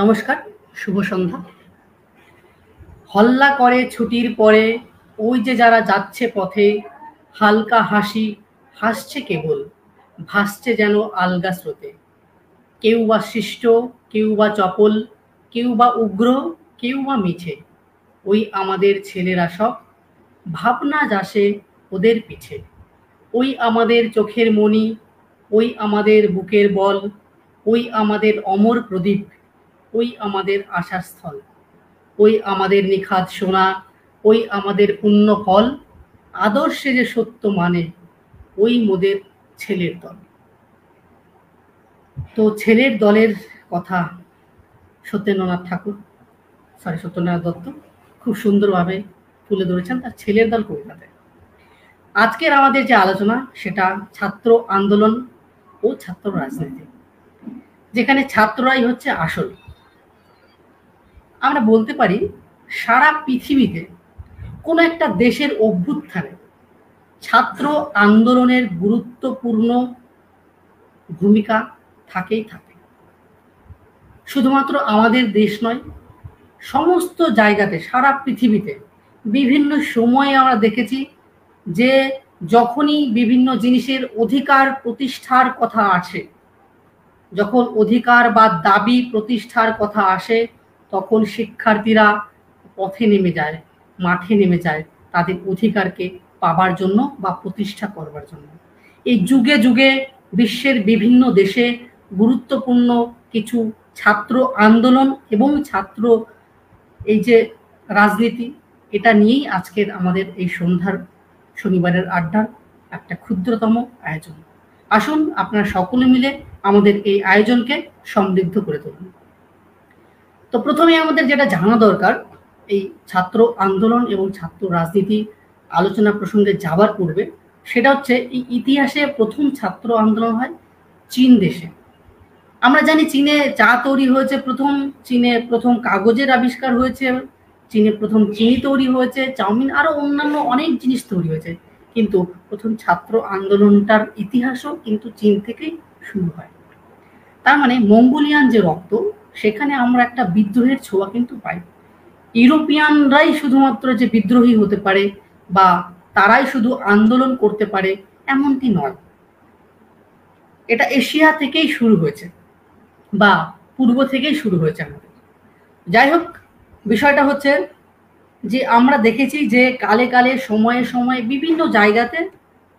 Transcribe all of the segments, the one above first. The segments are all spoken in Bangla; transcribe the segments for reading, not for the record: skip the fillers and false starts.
নমস্কার, শুভ সন্ধ্যা। হল্লা করে ছুটির পরে ওই যে যারা যাচ্ছে পথে, হালকা হাসি হাসছে কেবল, ভাসছে যেন আলগা স্রোতে। কেউ বা শিষ্ট, কেউ বা চপল, কেউ বা উগ্র, কেউ বা মিছে। ওই আমাদের ছেলেরা সব, ভাবনা যাসে ওদের পিছে। ওই আমাদের চোখের মণি, ওই আমাদের বুকের বল, ওই আমাদের অমর প্রদীপ, ওই আমাদের আশার স্থল, ওই আমাদের নিখাদ সোনা, ওই আমাদের পুণ্য ফল, আদর্শে যে সত্য মানে, ওই মোদের ছেলের দল। তো ছেলের দলের কথা সত্যেন্দ্রনাথ ঠাকুর, সত্যেন্দ্রনাথ দত্ত খুব সুন্দরভাবে তুলে ধরেছেন তার ছেলের দল কবিতাতে। আজকের আমাদের যে আলোচনা সেটা ছাত্র আন্দোলন ও ছাত্র রাজনীতি, যেখানে ছাত্ররাই হচ্ছে আসল। আমরা বলতে পারি সারা পৃথিবীতে কোনো একটা দেশের অভ্যুত্থানে ছাত্র আন্দোলনের গুরুত্বপূর্ণ ভূমিকা থাকেই থাকে। শুধুমাত্র আমাদের দেশ নয়, সমস্ত জায়গাতে সারা পৃথিবীতে বিভিন্ন সময়ে আমরা দেখেছি যে যখনই বিভিন্ন জিনিসের অধিকার প্রতিষ্ঠার কথা আসে, যখন অধিকার বা দাবি প্রতিষ্ঠার কথা আসে, তখন শিক্ষার্থীরা পথে নেমে যায়, মাঠে নেমে যায় তাদের অধিকারকে পাবার জন্য বা প্রতিষ্ঠা করবার জন্য। এই যুগে যুগে বিশ্বের বিভিন্ন দেশে গুরুত্বপূর্ণ কিছু ছাত্র আন্দোলন এবং ছাত্র এই যে রাজনীতি, এটা নিয়েই আজকের আমাদের এই সন্ধ্যার শনিবারের আড্ডার একটা ক্ষুদ্রতম আয়োজন। আসুন আপনারা সকলে মিলে আমাদের এই আয়োজনকে সমৃদ্ধ করে তুলুন। তো প্রথমে আমাদের যেটা জানা দরকার, এই ছাত্র আন্দোলন এবং ছাত্র রাজনীতি আলোচনা প্রসঙ্গে যাবার পূর্বে, সেটা হচ্ছে এই ইতিহাসে প্রথম ছাত্র আন্দোলন হয় চীন দেশে। আমরা জানি চীনে চা তৈরি হয়েছে প্রথম, চীনে প্রথম কাগজের আবিষ্কার হয়েছে, চীনে প্রথম চিনি তৈরি হয়েছে, চাউমিন, আরো অন্যান্য অনেক জিনিস তৈরি হয়েছে। কিন্তু প্রথম ছাত্র আন্দোলনটার ইতিহাসও কিন্তু চীন থেকেই শুরু হয়। তার মানে মঙ্গোলিয়ান যে রক্ত, সেখানে আমরা একটা বিদ্রোহের ছোঁয়া কিন্তু পাই। ইউরোপিয়ানরাই শুধুমাত্র যে বিদ্রোহী হতে পারে বা তারাই শুধু আন্দোলন করতে পারে এমনটি নয়, এটা এশিয়া থেকেই শুরু হয়েছে বা পূর্ব থেকেই শুরু হয়েছে আমাদের। যাই হোক, বিষয়টা হচ্ছে যে আমরা দেখেছি যে কালে কালে সময়ে সময়ে বিভিন্ন জায়গাতে,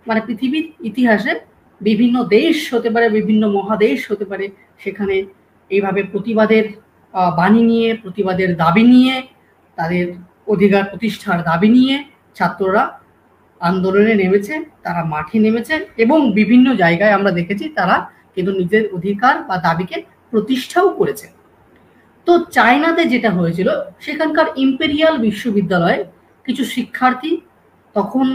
মানে পৃথিবীর ইতিহাসে বিভিন্ন দেশ হতে পারে, বিভিন্ন মহাদেশ হতে পারে, সেখানে এইভাবে প্রতিবাদের বাণী নিয়ে, প্রতিবাদের দাবি নিয়ে, তাদের অধিকার প্রতিষ্ঠার দাবি নিয়ে ছাত্ররা আন্দোলনে নেমেছে, তারা মাঠে নেমেছে এবং বিভিন্ন জায়গায় আমরা দেখেছি তারা কিন্তু নিজের অধিকার বা দাবিকে প্রতিষ্ঠাও করেছে। তো চায়নাতে যেটা হয়েছিল, সেখানকার ইম্পেরিয়াল বিশ্ববিদ্যালয়ে কিছু শিক্ষার্থী, তখন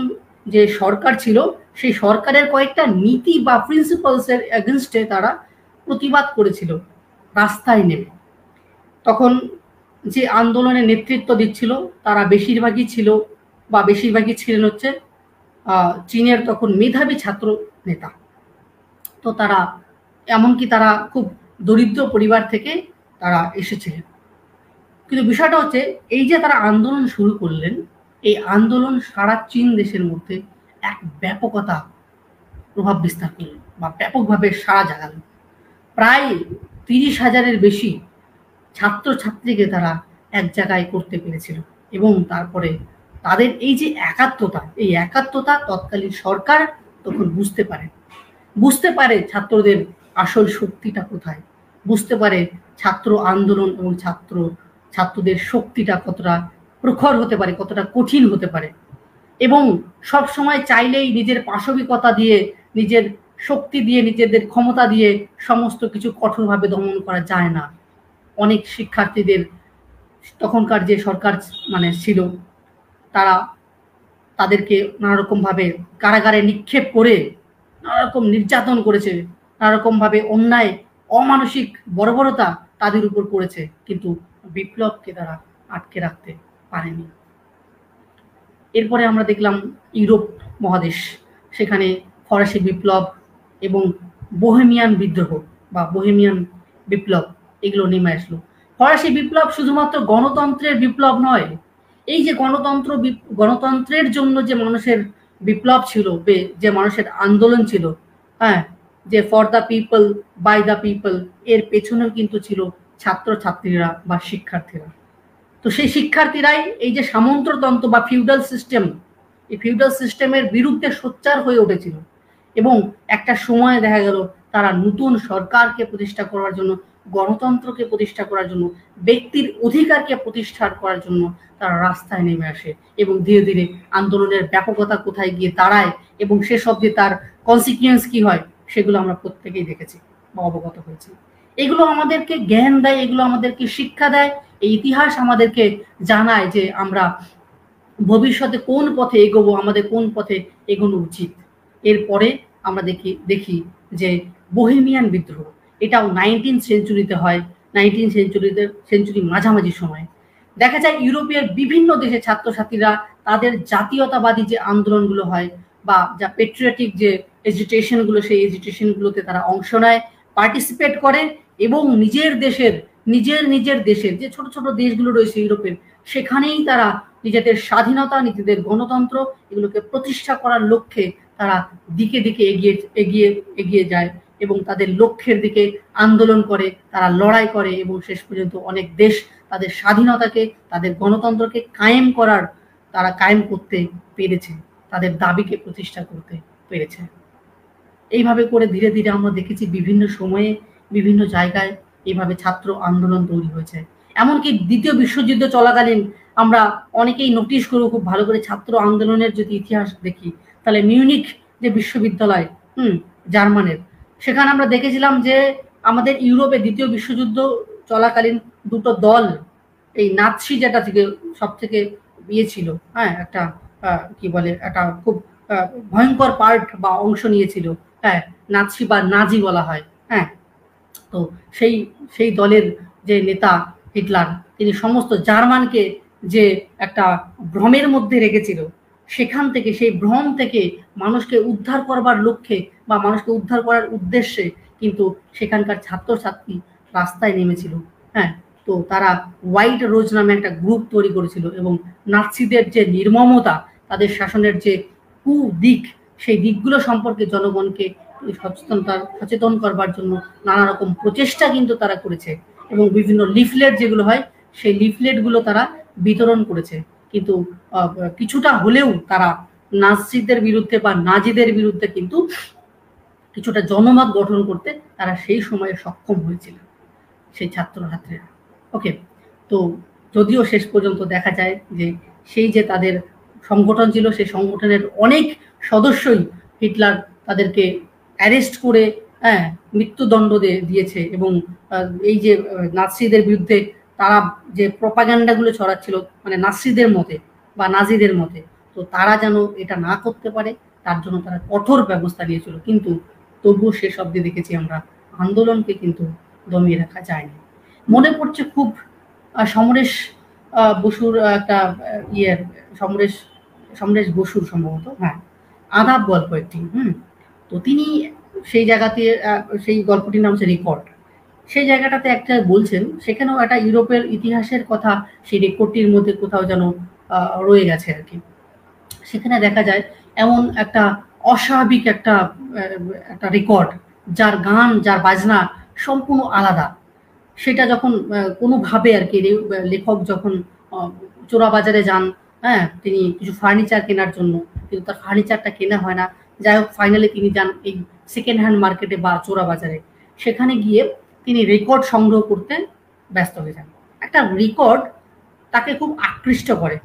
যে সরকার ছিল সেই সরকারের কয়েকটা নীতি বা প্রিন্সিপালসের এগেনস্টে তারা প্রতিবাদ করেছিল রাস্তায় নেমে। তখন যে আন্দোলনে নেতৃত্ব দিচ্ছিল তারা বেশিরভাগই ছিলেন হচ্ছে চীনের তখন মেধাবী ছাত্র নেতা। তো তারা এমনকি তারা খুব দরিদ্র পরিবার থেকে তারা এসেছিলেন। কিন্তু বিষয়টা হচ্ছে এই যে তারা আন্দোলন শুরু করলেন, এই আন্দোলন সারা চীন দেশের মধ্যে এক ব্যাপকতা প্রভাব বিস্তার করল বা ব্যাপকভাবে সাড়া জাগালো। প্রায় ৩০,০০০-এর বেশি ছাত্রছাত্রীকে তারা এক জায়গায় করতে পেরেছিল এবং তারপরে তাদের এই যে একাত্মতা, এই একাত্মতা তৎকালীন সরকার তখন বুঝতে পারে ছাত্রদের আসল শক্তিটা কোথায়, বুঝতে পারে ছাত্র আন্দোলন এবং ছাত্রদের শক্তিটা কতটা প্রখর হতে পারে, কতটা কঠিন হতে পারে। এবং সব সময় চাইলেই নিজের পাশবিকতা দিয়ে, নিজের শক্তি দিয়ে, নিজেদের ক্ষমতা দিয়ে সমস্ত কিছু কঠোরভাবে দমন করা যায় না। অনেক শিক্ষার্থীদের তখনকার যে সরকার মানে ছিল, তারা তাদেরকে নানারকমভাবে কারাগারে নিক্ষেপ করে নানারকম নির্যাতন করেছে, নানারকমভাবে অন্যায় অমানসিক বর্বরতা তাদের উপর করেছে, কিন্তু বিপ্লবকে তারা আটকে রাখতে পারেনি। এরপরে আমরা দেখলাম ইউরোপ মহাদেশ, সেখানে ফরাসি বিপ্লব এবং বোহেমিয়ান বিদ্রোহ বা বোহেমিয়ান বিপ্লব এগুলো নেমে আসলো। ফরাসি বিপ্লব শুধুমাত্র গণতন্ত্রের বিপ্লব নয়, এই যে গণতন্ত্রের জন্য যে মানুষের বিপ্লব ছিল, যে মানুষের আন্দোলন ছিল, হ্যাঁ, যে for the people by the people, এর পেছনেও কিন্তু ছিল ছাত্রছাত্রীরা বা শিক্ষার্থীরা। তো সেই শিক্ষার্থীরাই এই যে সামন্ততন্ত্র বা ফিউডাল সিস্টেম, এই ফিউডাল সিস্টেমের বিরুদ্ধে সোচ্চার হয়ে উঠেছিল এবং একটা সময় দেখা গেল তারা নতুন সরকারকে প্রতিষ্ঠা করার জন্য, গণতন্ত্রকে প্রতিষ্ঠা করার জন্য, ব্যক্তির অধিকারকে প্রতিষ্ঠা করার জন্য তারা রাস্তায় নেমে আসে এবং ধীরে ধীরে আন্দোলনের ব্যাপকতা কোথায় গিয়ে দাঁড়ায় এবং সেসব যে তার কনসিকুয়েন্স কি হয় সেগুলো আমরা প্রত্যেকেই দেখেছি বা অবগত হয়েছি। এগুলো আমাদেরকে জ্ঞান দেয়, এগুলো আমাদেরকে শিক্ষা দেয়, এই ইতিহাস আমাদেরকে জানায় যে আমরা ভবিষ্যতে কোন পথে এগোবো, আমাদের কোন পথে এগোনো উচিত। এরপরে আমরা দেখি যে বোহেমিয়ান বিদ্রোহ, এটাও 19th সেঞ্চুরিতে হয়, 19th সেঞ্চুরি মাঝামাঝি সময়। দেখা যায় ইউরোপের বিভিন্ন দেশে ছাত্রছাত্রীরা তাদের জাতীয়তাবাদী যে আন্দোলনগুলো হয় বা যা পেট্রিয়টিক যে এজিটেশনগুলো, সেই এজিটেশনগুলোতে তারা অংশ নেয়, পার্টিসিপেট করে এবং নিজের দেশের যে ছোট ছোট দেশগুলো রয়েছে ইউরোপের, সেখানেই তারা নিজেদের স্বাধীনতা, নিজেদের গণতন্ত্র এগুলোকে প্রতিষ্ঠা করার লক্ষ্যে তারা দিকে দিকে এগিয়ে যায় এবং তাদের লক্ষ্যের দিকে আন্দোলন করে, তারা লড়াই করে এবং শেষ পর্যন্ত অনেক দেশ তাদের স্বাধীনতাকে, তাদের গণতন্ত্রকে কায়েম করতে পেরেছে, তাদের দাবিকে প্রতিষ্ঠা করতে পেরেছে। এইভাবে করে ধীরে ধীরে আমরা দেখেছি বিভিন্ন সময়ে বিভিন্ন জায়গায় এইভাবে ছাত্র আন্দোলন তৈরি হয়েছে। এমনকি দ্বিতীয় বিশ্বযুদ্ধ চলাকালীন আমরা অনেকেই নোটিশ করব খুব ভালো করে, ছাত্র আন্দোলনের যদি ইতিহাস দেখি তাহলে মিউনিক যে বিশ্ববিদ্যালয়, জার্মানের, সেখানে আমরা দেখেছিলাম যে আমাদের ইউরোপে দ্বিতীয় বিশ্বযুদ্ধ চলাকালীন দুটো দল, এই নাৎসি যেটা থেকে সব থেকে ইয়ে ছিল, হ্যাঁ, একটা কি বলে, একটা খুব ভয়ঙ্কর পার্ট বা অংশ নিয়েছিল, হ্যাঁ, নাৎসি বা নাজি বলা হয়, হ্যাঁ। তো সেই দলের যে নেতা হিটলার, তিনি সমস্ত জার্মানকে যে একটা ভ্রমের মধ্যে রেখেছিল, সেখান থেকে, সেই ভ্রম থেকে মানুষকে উদ্ধার করবার লক্ষ্যে বা মানুষকে উদ্ধার করার উদ্দেশ্যে কিন্তু সেখানকার ছাত্রছাত্রী রাস্তায় নেমেছিল, হ্যাঁ। তো তারা হোয়াইট রোজ নামে একটা গ্রুপ তৈরি করেছিল এবং নাৎসিদের যে নির্মমতা, তাদের শাসনের যে কুদিক, সেই দিকগুলো সম্পর্কে জনগণকে সচেতন করবার জন্য নানা রকম প্রচেষ্টা কিন্তু তারা করেছে এবং বিভিন্ন লিফলেট যেগুলো হয় সেই লিফলেটগুলো তারা বিতরণ করেছে। কিন্তু কিছুটা হলেও তারা নাৎসিদের বিরুদ্ধে বা নাজিদের বিরুদ্ধে কিন্তু কিছুটা জনমত গঠন করতে তারা সেই সময়ে সক্ষম হয়েছিল, সেই ছাত্রছাত্রীরা। ওকে, তো যদিও শেষ পর্যন্ত দেখা যায় যে সেই যে তাদের সংগঠন ছিল, সেই সংগঠনের অনেক সদস্যই হিটলার তাদেরকে অ্যারেস্ট করে, হ্যাঁ, মৃত্যুদণ্ড দিয়েছে এবং এই যে নাৎসিদের বিরুদ্ধে তারা যে প্রপাগান্ডাগুলো ছড়াচ্ছিল, মানে নাৎসিদের মতে বা নাজিদের মতে, তো তারা যেন এটা না করতে পারে তার জন্য তারা কঠোর ব্যবস্থা নিয়েছিল। কিন্তু তবুও শেষ অবধি দেখেছি আমরা আন্দোলনকে কিন্তু দমিয়ে রাখা যায়নি। মনে পড়ছে খুব সমরেশ বসুর একটা সমরেশ বসুর সম্ভবত, হ্যাঁ, আদাব গল্প একটি, তো তিনি সেই জায়গাতে, সেই গল্পটির নাম হচ্ছে রেকর্ড। সেই জায়গাটাতে একটা বলছেন, সেখানেও একটা ইউরোপের ইতিহাসের কথা সেই রেকর্ডটির মধ্যে কোথাও যেন রয়ে গেছে আর কি। সেখানে দেখা যায় এমন একটা অস্বাভাবিক একটা রেকর্ড, যার গান, যার বাজনা সম্পূর্ণ আলাদা। সেটা যখন কোনোভাবে আর কি লেখক যখন চোরাবাজারে যান, হ্যাঁ, তিনি কিছু ফার্নিচার কেনার জন্য, কিন্তু তার ফার্নিচারটা কেনা হয় না। যাই হোক, ফাইনালি তিনি যান এই সেকেন্ড হ্যান্ড মার্কেটে বা চোরাবাজারে। সেখানে গিয়ে তিনি রেকর্ড সংগ্রহ করতে ব্যস্ত হয়ে যান। একটা রেকর্ড তাকে খুব আকৃষ্ট করে।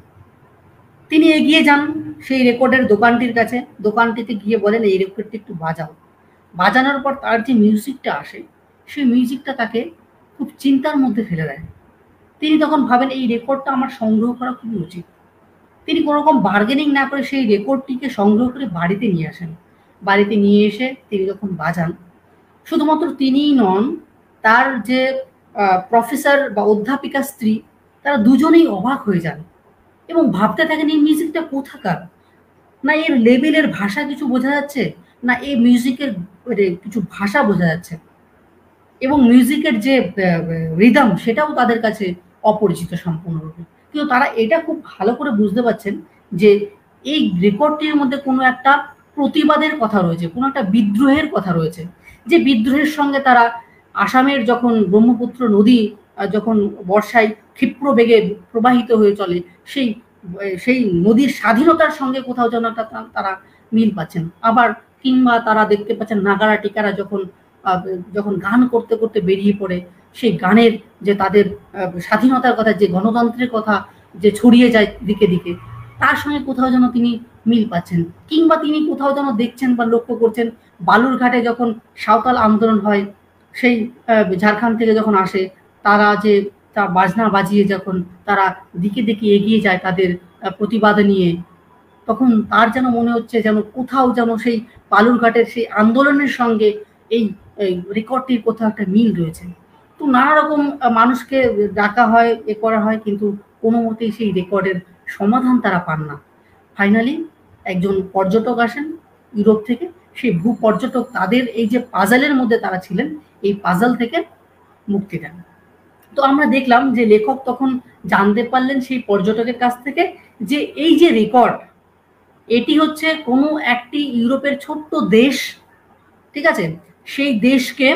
তিনি এগিয়ে যান সেই রেকর্ডের দোকানটির কাছে, দোকানটিতে গিয়ে বলেন এই রেকর্ডটি একটু বাজাও। বাজানোর পর তার যে মিউজিকটা আসে, সেই মিউজিকটা তাকে খুব চিন্তার মধ্যে ফেলে দেয়। তিনি তখন ভাবেন এই রেকর্ডটা আমার সংগ্রহ করা খুবই উচিত। তিনি কোনো রকম বার্গেনিং না করে সেই রেকর্ডটিকে সংগ্রহ করে বাড়িতে নিয়ে আসেন। বাড়িতে নিয়ে এসে তিনি যখন বাজান, শুধুমাত্র তিনিই নন, তার যে প্রফেসর বা অধ্যাপিকা স্ত্রী, তারা দুজনেই অবাক হয়ে যান এবং ভাবতে থাকেন এই মিউজিকটা কোথাকার, না এর লেভেলের ভাষা কিছু বোঝা যাচ্ছে, না এই মিউজিকের কিছু ভাষা বোঝা যাচ্ছে। এবং মিউজিকের যে রিদম সেটাও তাদের কাছে অপরিচিত সম্পূর্ণরূপে। কিন্তু তারা এটা খুব ভালো করে বুঝতে পারছেন যে এই রেকর্ডটির মধ্যে কোনো একটা প্রতিবাদের কথা রয়েছে, কোনো একটা বিদ্রোহের কথা রয়েছে, যে বিদ্রোহের সঙ্গে তারা আসামের যখন ব্রহ্মপুত্র নদী যখন বর্ষায় ক্ষিপ্র বেগে প্রবাহিত হয়ে চলে, সেই সেই নদীর স্বাধীনতার সঙ্গে কোথাও যেন একটা তারা মিল পাচ্ছেন। আবার কিংবা তারা দেখতে পাচ্ছেন নাগারা টিকারা যখন যখন গান করতে করতে বেরিয়ে পড়ে, সেই গানের যে তাদের স্বাধীনতার কথা, যে গণতন্ত্রের কথা যে ছড়িয়ে যায় দিকে দিকে, তার সঙ্গে কোথাও যেন তিনি মিল পাচ্ছেন। কিংবা তিনি কোথাও যেন দেখছেন বা লক্ষ্য করছেন বালুরঘাটে যখন সাঁওতাল আন্দোলন হয়, সেই ঝাড়খণ্ড থেকে যখন আসে, তারা যে তা বাজনা বাজিয়ে যখন তারা দিকে দিকে এগিয়ে যায় তাদের প্রতিবাদ নিয়ে, তখন তার যেন মনে হচ্ছে যেন কোথাও যেন সেই বালুরঘাটের সেই আন্দোলনের সঙ্গে এই রেকর্ডটির কোথাও একটা মিল রয়েছে। তো নানা রকম মানুষকে ডাকা হয়, এ করা হয়, কিন্তু কোনো মতেই সেই রেকর্ডের সমাধান তারা পান না। ফাইনালি একজন পর্যটক আসেন ইউরোপ থেকে, সেই ভূ পর্যটক তাদের এই যে পাজালের মধ্যে তারা ছিলেন, এই পাজাল থেকে মুক্তি দেন। তো আমরা দেখলাম যে লেখক তখন জানতে পারলেন সেই পর্যটকের কাছ থেকে যে এই যে রেকর্ড, এটি হচ্ছে কোনো একটি ইউরোপের ছোট্ট দেশ, ঠিক আছে, সেই দেশকে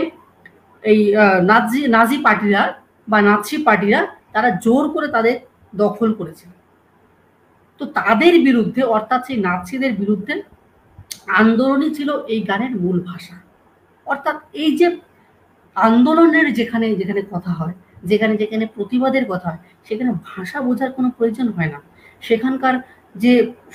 এই নাজি পার্টিরা বা নাৎসি পার্টিরা তারা জোর করে তাদের দখল করেছে। তো তাদের বিরুদ্ধে, অর্থাৎ সেই নাৎসিদের বিরুদ্ধে আন্দোলনই ছিল এই গানের মূল ভাষা। অর্থাৎ এই যে আন্দোলনের যেখানে যেখানে কথা হয়, যেখানে যেখানে প্রতিবাদের কথা হয়, সেখানে ভাষা বোঝার কোনো প্রয়োজন হয় না। সেখানকার যে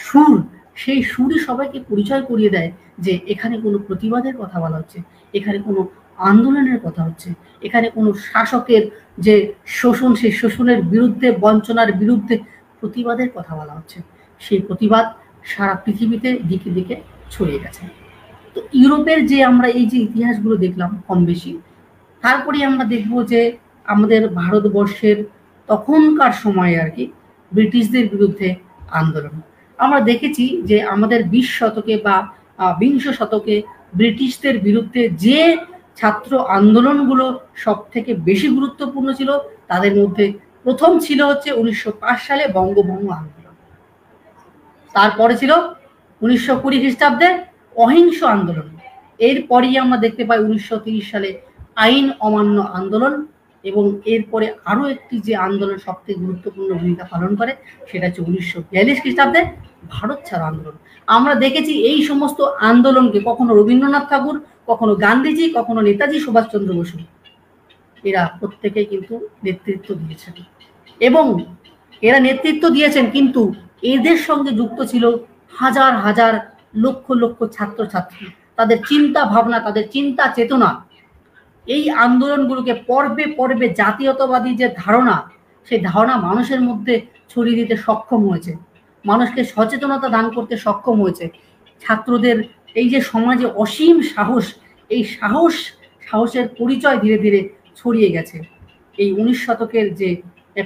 সুর, সেই সুরই সবাইকে পরিচয় করিয়ে দেয় যে এখানে কোনো প্রতিবাদের কথা বলা হচ্ছে, এখানে কোনো আন্দোলনের কথা হচ্ছে, এখানে কোনো শাসকের যে শোষণ, সেই শোষণের বিরুদ্ধে, বঞ্চনার বিরুদ্ধে প্রতিবাদের কথা বলা হচ্ছে। সেই প্রতিবাদ সারা পৃথিবীতে দিকে দিকে ছড়িয়ে গেছে। তো ইউরোপের যে আমরা এই যে ইতিহাসগুলো দেখলাম কম বেশি, তারপরে আমরা দেখব যে আমাদের ভারতবর্ষের তখনকার সময়ে আর কি ব্রিটিশদের বিরুদ্ধে আন্দোলন। আমরা দেখেছি যে আমাদের 20 শতকে বা বিংশ শতকে ব্রিটিশদের বিরুদ্ধে যে ছাত্র আন্দোলনগুলো সব থেকে বেশি গুরুত্বপূর্ণ ছিল, তাদের মধ্যে প্রথম ছিল হচ্ছে 1905 সালে বঙ্গভঙ্গ আন্দোলন। তারপরে ছিল 1920 খ্রিস্টাব্দে অহিংস আন্দোলন। এরপরই আমরা দেখতে পাই 1930 সালে আইন অমান্য আন্দোলন, এবং এরপরে আরো একটি যে আন্দোলন সবথেকে গুরুত্বপূর্ণ ভূমিকা পালন করে, সেটা হচ্ছে 1942 খ্রিস্টাব্দে ভারত ছাড়ো আন্দোলন। আমরা দেখেছি এই সমস্ত আন্দোলনকে কখনো রবীন্দ্রনাথ ঠাকুর, কখনো গান্ধীজি, কখনো নেতাজি সুভাষচন্দ্র বসু, এরা প্রত্যেকেই কিন্তু নেতৃত্ব দিয়েছেন। এবং এরা নেতৃত্ব দিয়েছেন, কিন্তু এদের সঙ্গে যুক্ত ছিল হাজার হাজার লক্ষ লক্ষ ছাত্রছাত্রী। তাদের চিন্তা ভাবনা, তাদের চিন্তা চেতনা এই আন্দোলনগুলোকে পর্বে পর্বে জাতীয়তাবাদী যে ধারণা, সেই ধারণা মানুষের মধ্যে ছড়িয়ে দিতে সক্ষম হয়েছে, মানুষকে সচেতনতা দান করতে সক্ষম হয়েছে। ছাত্রদের এই যে সমাজে অসীম সাহস, এই সাহসের পরিচয় ধীরে ধীরে ছড়িয়ে গেছে। এই 19 শতকের যে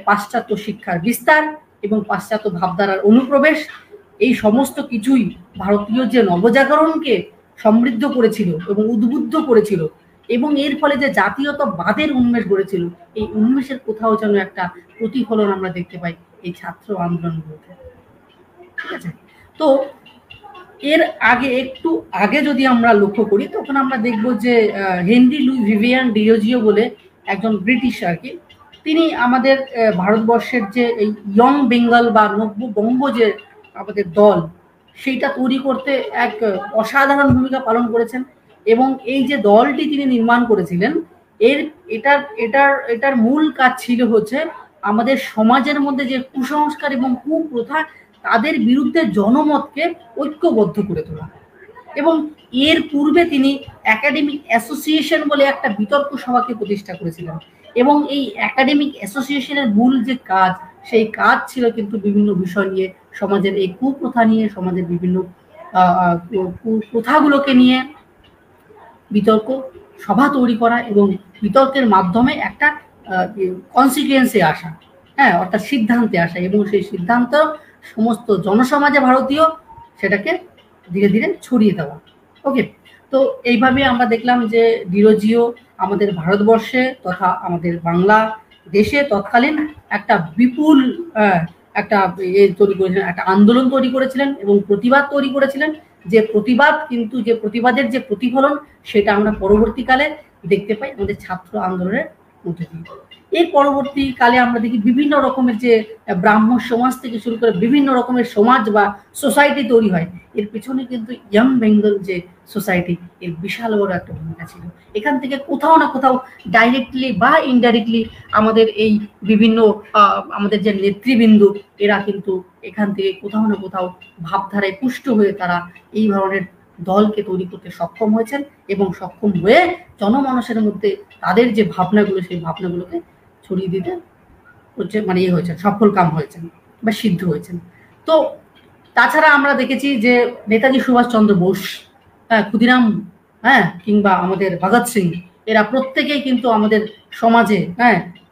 পাশ্চাত্য শিক্ষার বিস্তার এবং পাশ্চাত্য ভাবধারার অনুপ্রবেশ, এই সমস্ত কিছুই ভারতীয় যে নবজাগরণকে সমৃদ্ধ করেছিল এবং উদ্বুদ্ধ করেছিল, এবং এর ফলে যে জাতীয়তাবাদের উন্মেষ গড়েছিল, এই উন্মেষের কোথাও যেন একটা প্রতিফলন আমরা দেখতে পাই এই ছাত্র আন্দোলনগুলোতে। ঠিক আছে, তো এর আগে একটু আগে যদি আমরা লক্ষ্য করি, তখন আমরা দেখব যে হেনরি লুই ভিভিয়ান ডিরোজিও বলে একজন ব্রিটিশ আর কি, তিনি আমাদের ভারতবর্ষের যে এই ইয়ং বেঙ্গল বা নব্য বঙ্গ যে আমাদের দল, সেইটা তৈরি করতে এক অসাধারণ ভূমিকা পালন করেছেন। এবং এই যে দলটি তিনি নির্মাণ করেছিলেন, এটার মূল কাজ ছিল হচ্ছে আমাদের সমাজের মধ্যে যে কুসংস্কার এবং কুপ্রথা, তাদের বিরুদ্ধে জনমতকে ঐক্যবদ্ধ করে তোলা। এবং এর পূর্বে তিনি একাডেমিক অ্যাসোসিয়েশন বলে একটা বিতর্ক সভাকে প্রতিষ্ঠা করেছিলেন। এবং এই একাডেমিক অ্যাসোসিয়েশনের মূল যে কাজ, সেই কাজ ছিল কিন্তু বিভিন্ন বিষয় নিয়ে, সমাজের এই কুপ্রথা নিয়ে, সমাজের বিভিন্ন প্রথাগুলোকে নিয়ে বিতর্ক সভা তৈরি করা এবং বিতর্কের মাধ্যমে একটা কনসিকুয়েন্সে আসা, হ্যাঁ, অর্থাৎ সিদ্ধান্তে আসা, এবং সেই সিদ্ধান্ত সমস্ত জনসমাজে ভারতীয় সেটাকে ধীরে ধীরে ছড়িয়ে দেওয়া। ওকে, তো এইভাবে আমরা দেখলাম যে ডিরোজিও আমাদের ভারতবর্ষে তথা আমাদের বাংলা দেশে তৎকালীন একটা বিপুল একটা তৈরি করেছিলেন, একটা আন্দোলন তৈরি করেছিলেন এবং প্রতিবাদ তৈরি করেছিলেন। যে প্রতিবাদ কিন্তু যে প্রতিবাদের যে প্রতিফলন সেটা আমরা পরবর্তীকালে দেখতে পাই আমাদের ছাত্র আন্দোলনের মধ্যে দিয়ে। এর পরবর্তীকালে আমরা দেখি বিভিন্ন রকমের যে ব্রাহ্ম সমাজ থেকে শুরু করে বিভিন্ন রকমের সমাজ বা সোসাইটি তৈরি হয়। এর পেছনে কিন্তু ইয়াং বেঙ্গল যে সোসাইটি এর বিশাল বড় একটা ভূমিকা ছিল। এখান থেকে কোথাও না কোথাও ডাইরেক্টলি বা ইনডাইরেক্টলি আমাদের এই বিভিন্ন আমাদের যে নেতৃবৃন্দ এরা কিন্তু এখান থেকে কোথাও না কোথাও ভাবধারায় পুষ্ট হয়ে তারা এই ধরনের দলকে তৈরি করতে সক্ষম হয়েছেন এবং সক্ষম হয়ে জনমানসের মধ্যে তাদের যে ভাবনাগুলো সেই ভাবনাগুলোকে ছড়িয়ে দিতে হচ্ছে, মানে ইয়ে হয়েছেন, সফল কাম হয়েছেন বা সিদ্ধ হয়েছেন। তো তাছাড়া আমরা দেখেছি যে নেতাজি সুভাষচন্দ্র বোস, ক্ষুদিরাম, কিংবা আমাদের ভগৎ সিং, এরা প্রত্যেকেই কিন্তু আমাদের সমাজে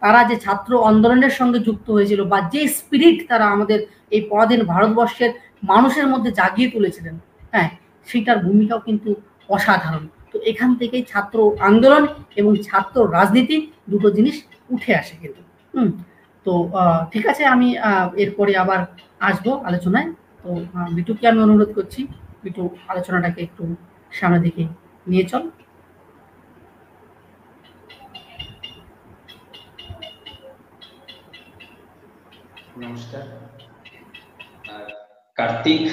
তারা যে ছাত্র আন্দোলনের সঙ্গে যুক্ত হয়েছিল বা যে স্পিরিট তারা আমাদের এই পরাধীন ভারতবর্ষের মানুষের মধ্যে জাগিয়ে তুলেছিলেন, সেটার ভূমিকাও কিন্তু অসাধারণ। তো এখান থেকেই ছাত্র আন্দোলন এবং ছাত্র রাজনীতি দুটো জিনিস উঠে আসে কিন্তু। তো ঠিক আছে, আমি এরপরে আবার আসবো আলোচনায়। তো বিটুকে আমি অনুরোধ করছি, বিটু আলোচনাটাকে একটু সামনের দিকে নিয়ে চল। নমস্কার কার্তিক।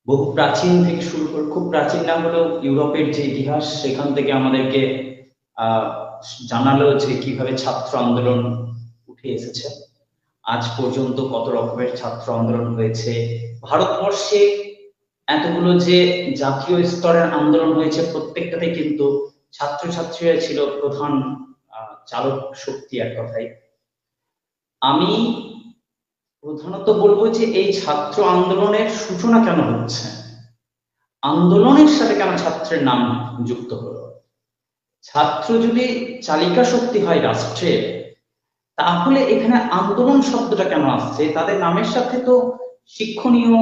বহু প্রাচীন থেকে শুরু করে, খুব প্রাচীন না হলেও ইউরোপের যে ইতিহাস সেখান থেকে আমাদেরকে জানালো যে কিভাবে ছাত্র আন্দোলন উঠে এসেছে। আজ পর্যন্ত কত রকমের ছাত্র আন্দোলন হয়েছে ভারতবর্ষে, এতগুলো যে জাতীয় স্তরের আন্দোলন হয়েছে প্রত্যেকটাতে কিন্তু ছাত্রছাত্রীরা ছিল প্রধান চালক শক্তি। এক কথায় আমি প্রধানত বলবো যে এই ছাত্র আন্দোলনের সূচনা কেন হচ্ছে, আন্দোলনের সাথে কেন ছাত্রের নাম যুক্ত হলো। ছাত্র যদি চালিকা শক্তি হয় রাষ্ট্রের, তাহলে এখানে আন্দোলন শব্দটা কেন আসছে? তাদের নামের সাথে তো শিক্ষণীয়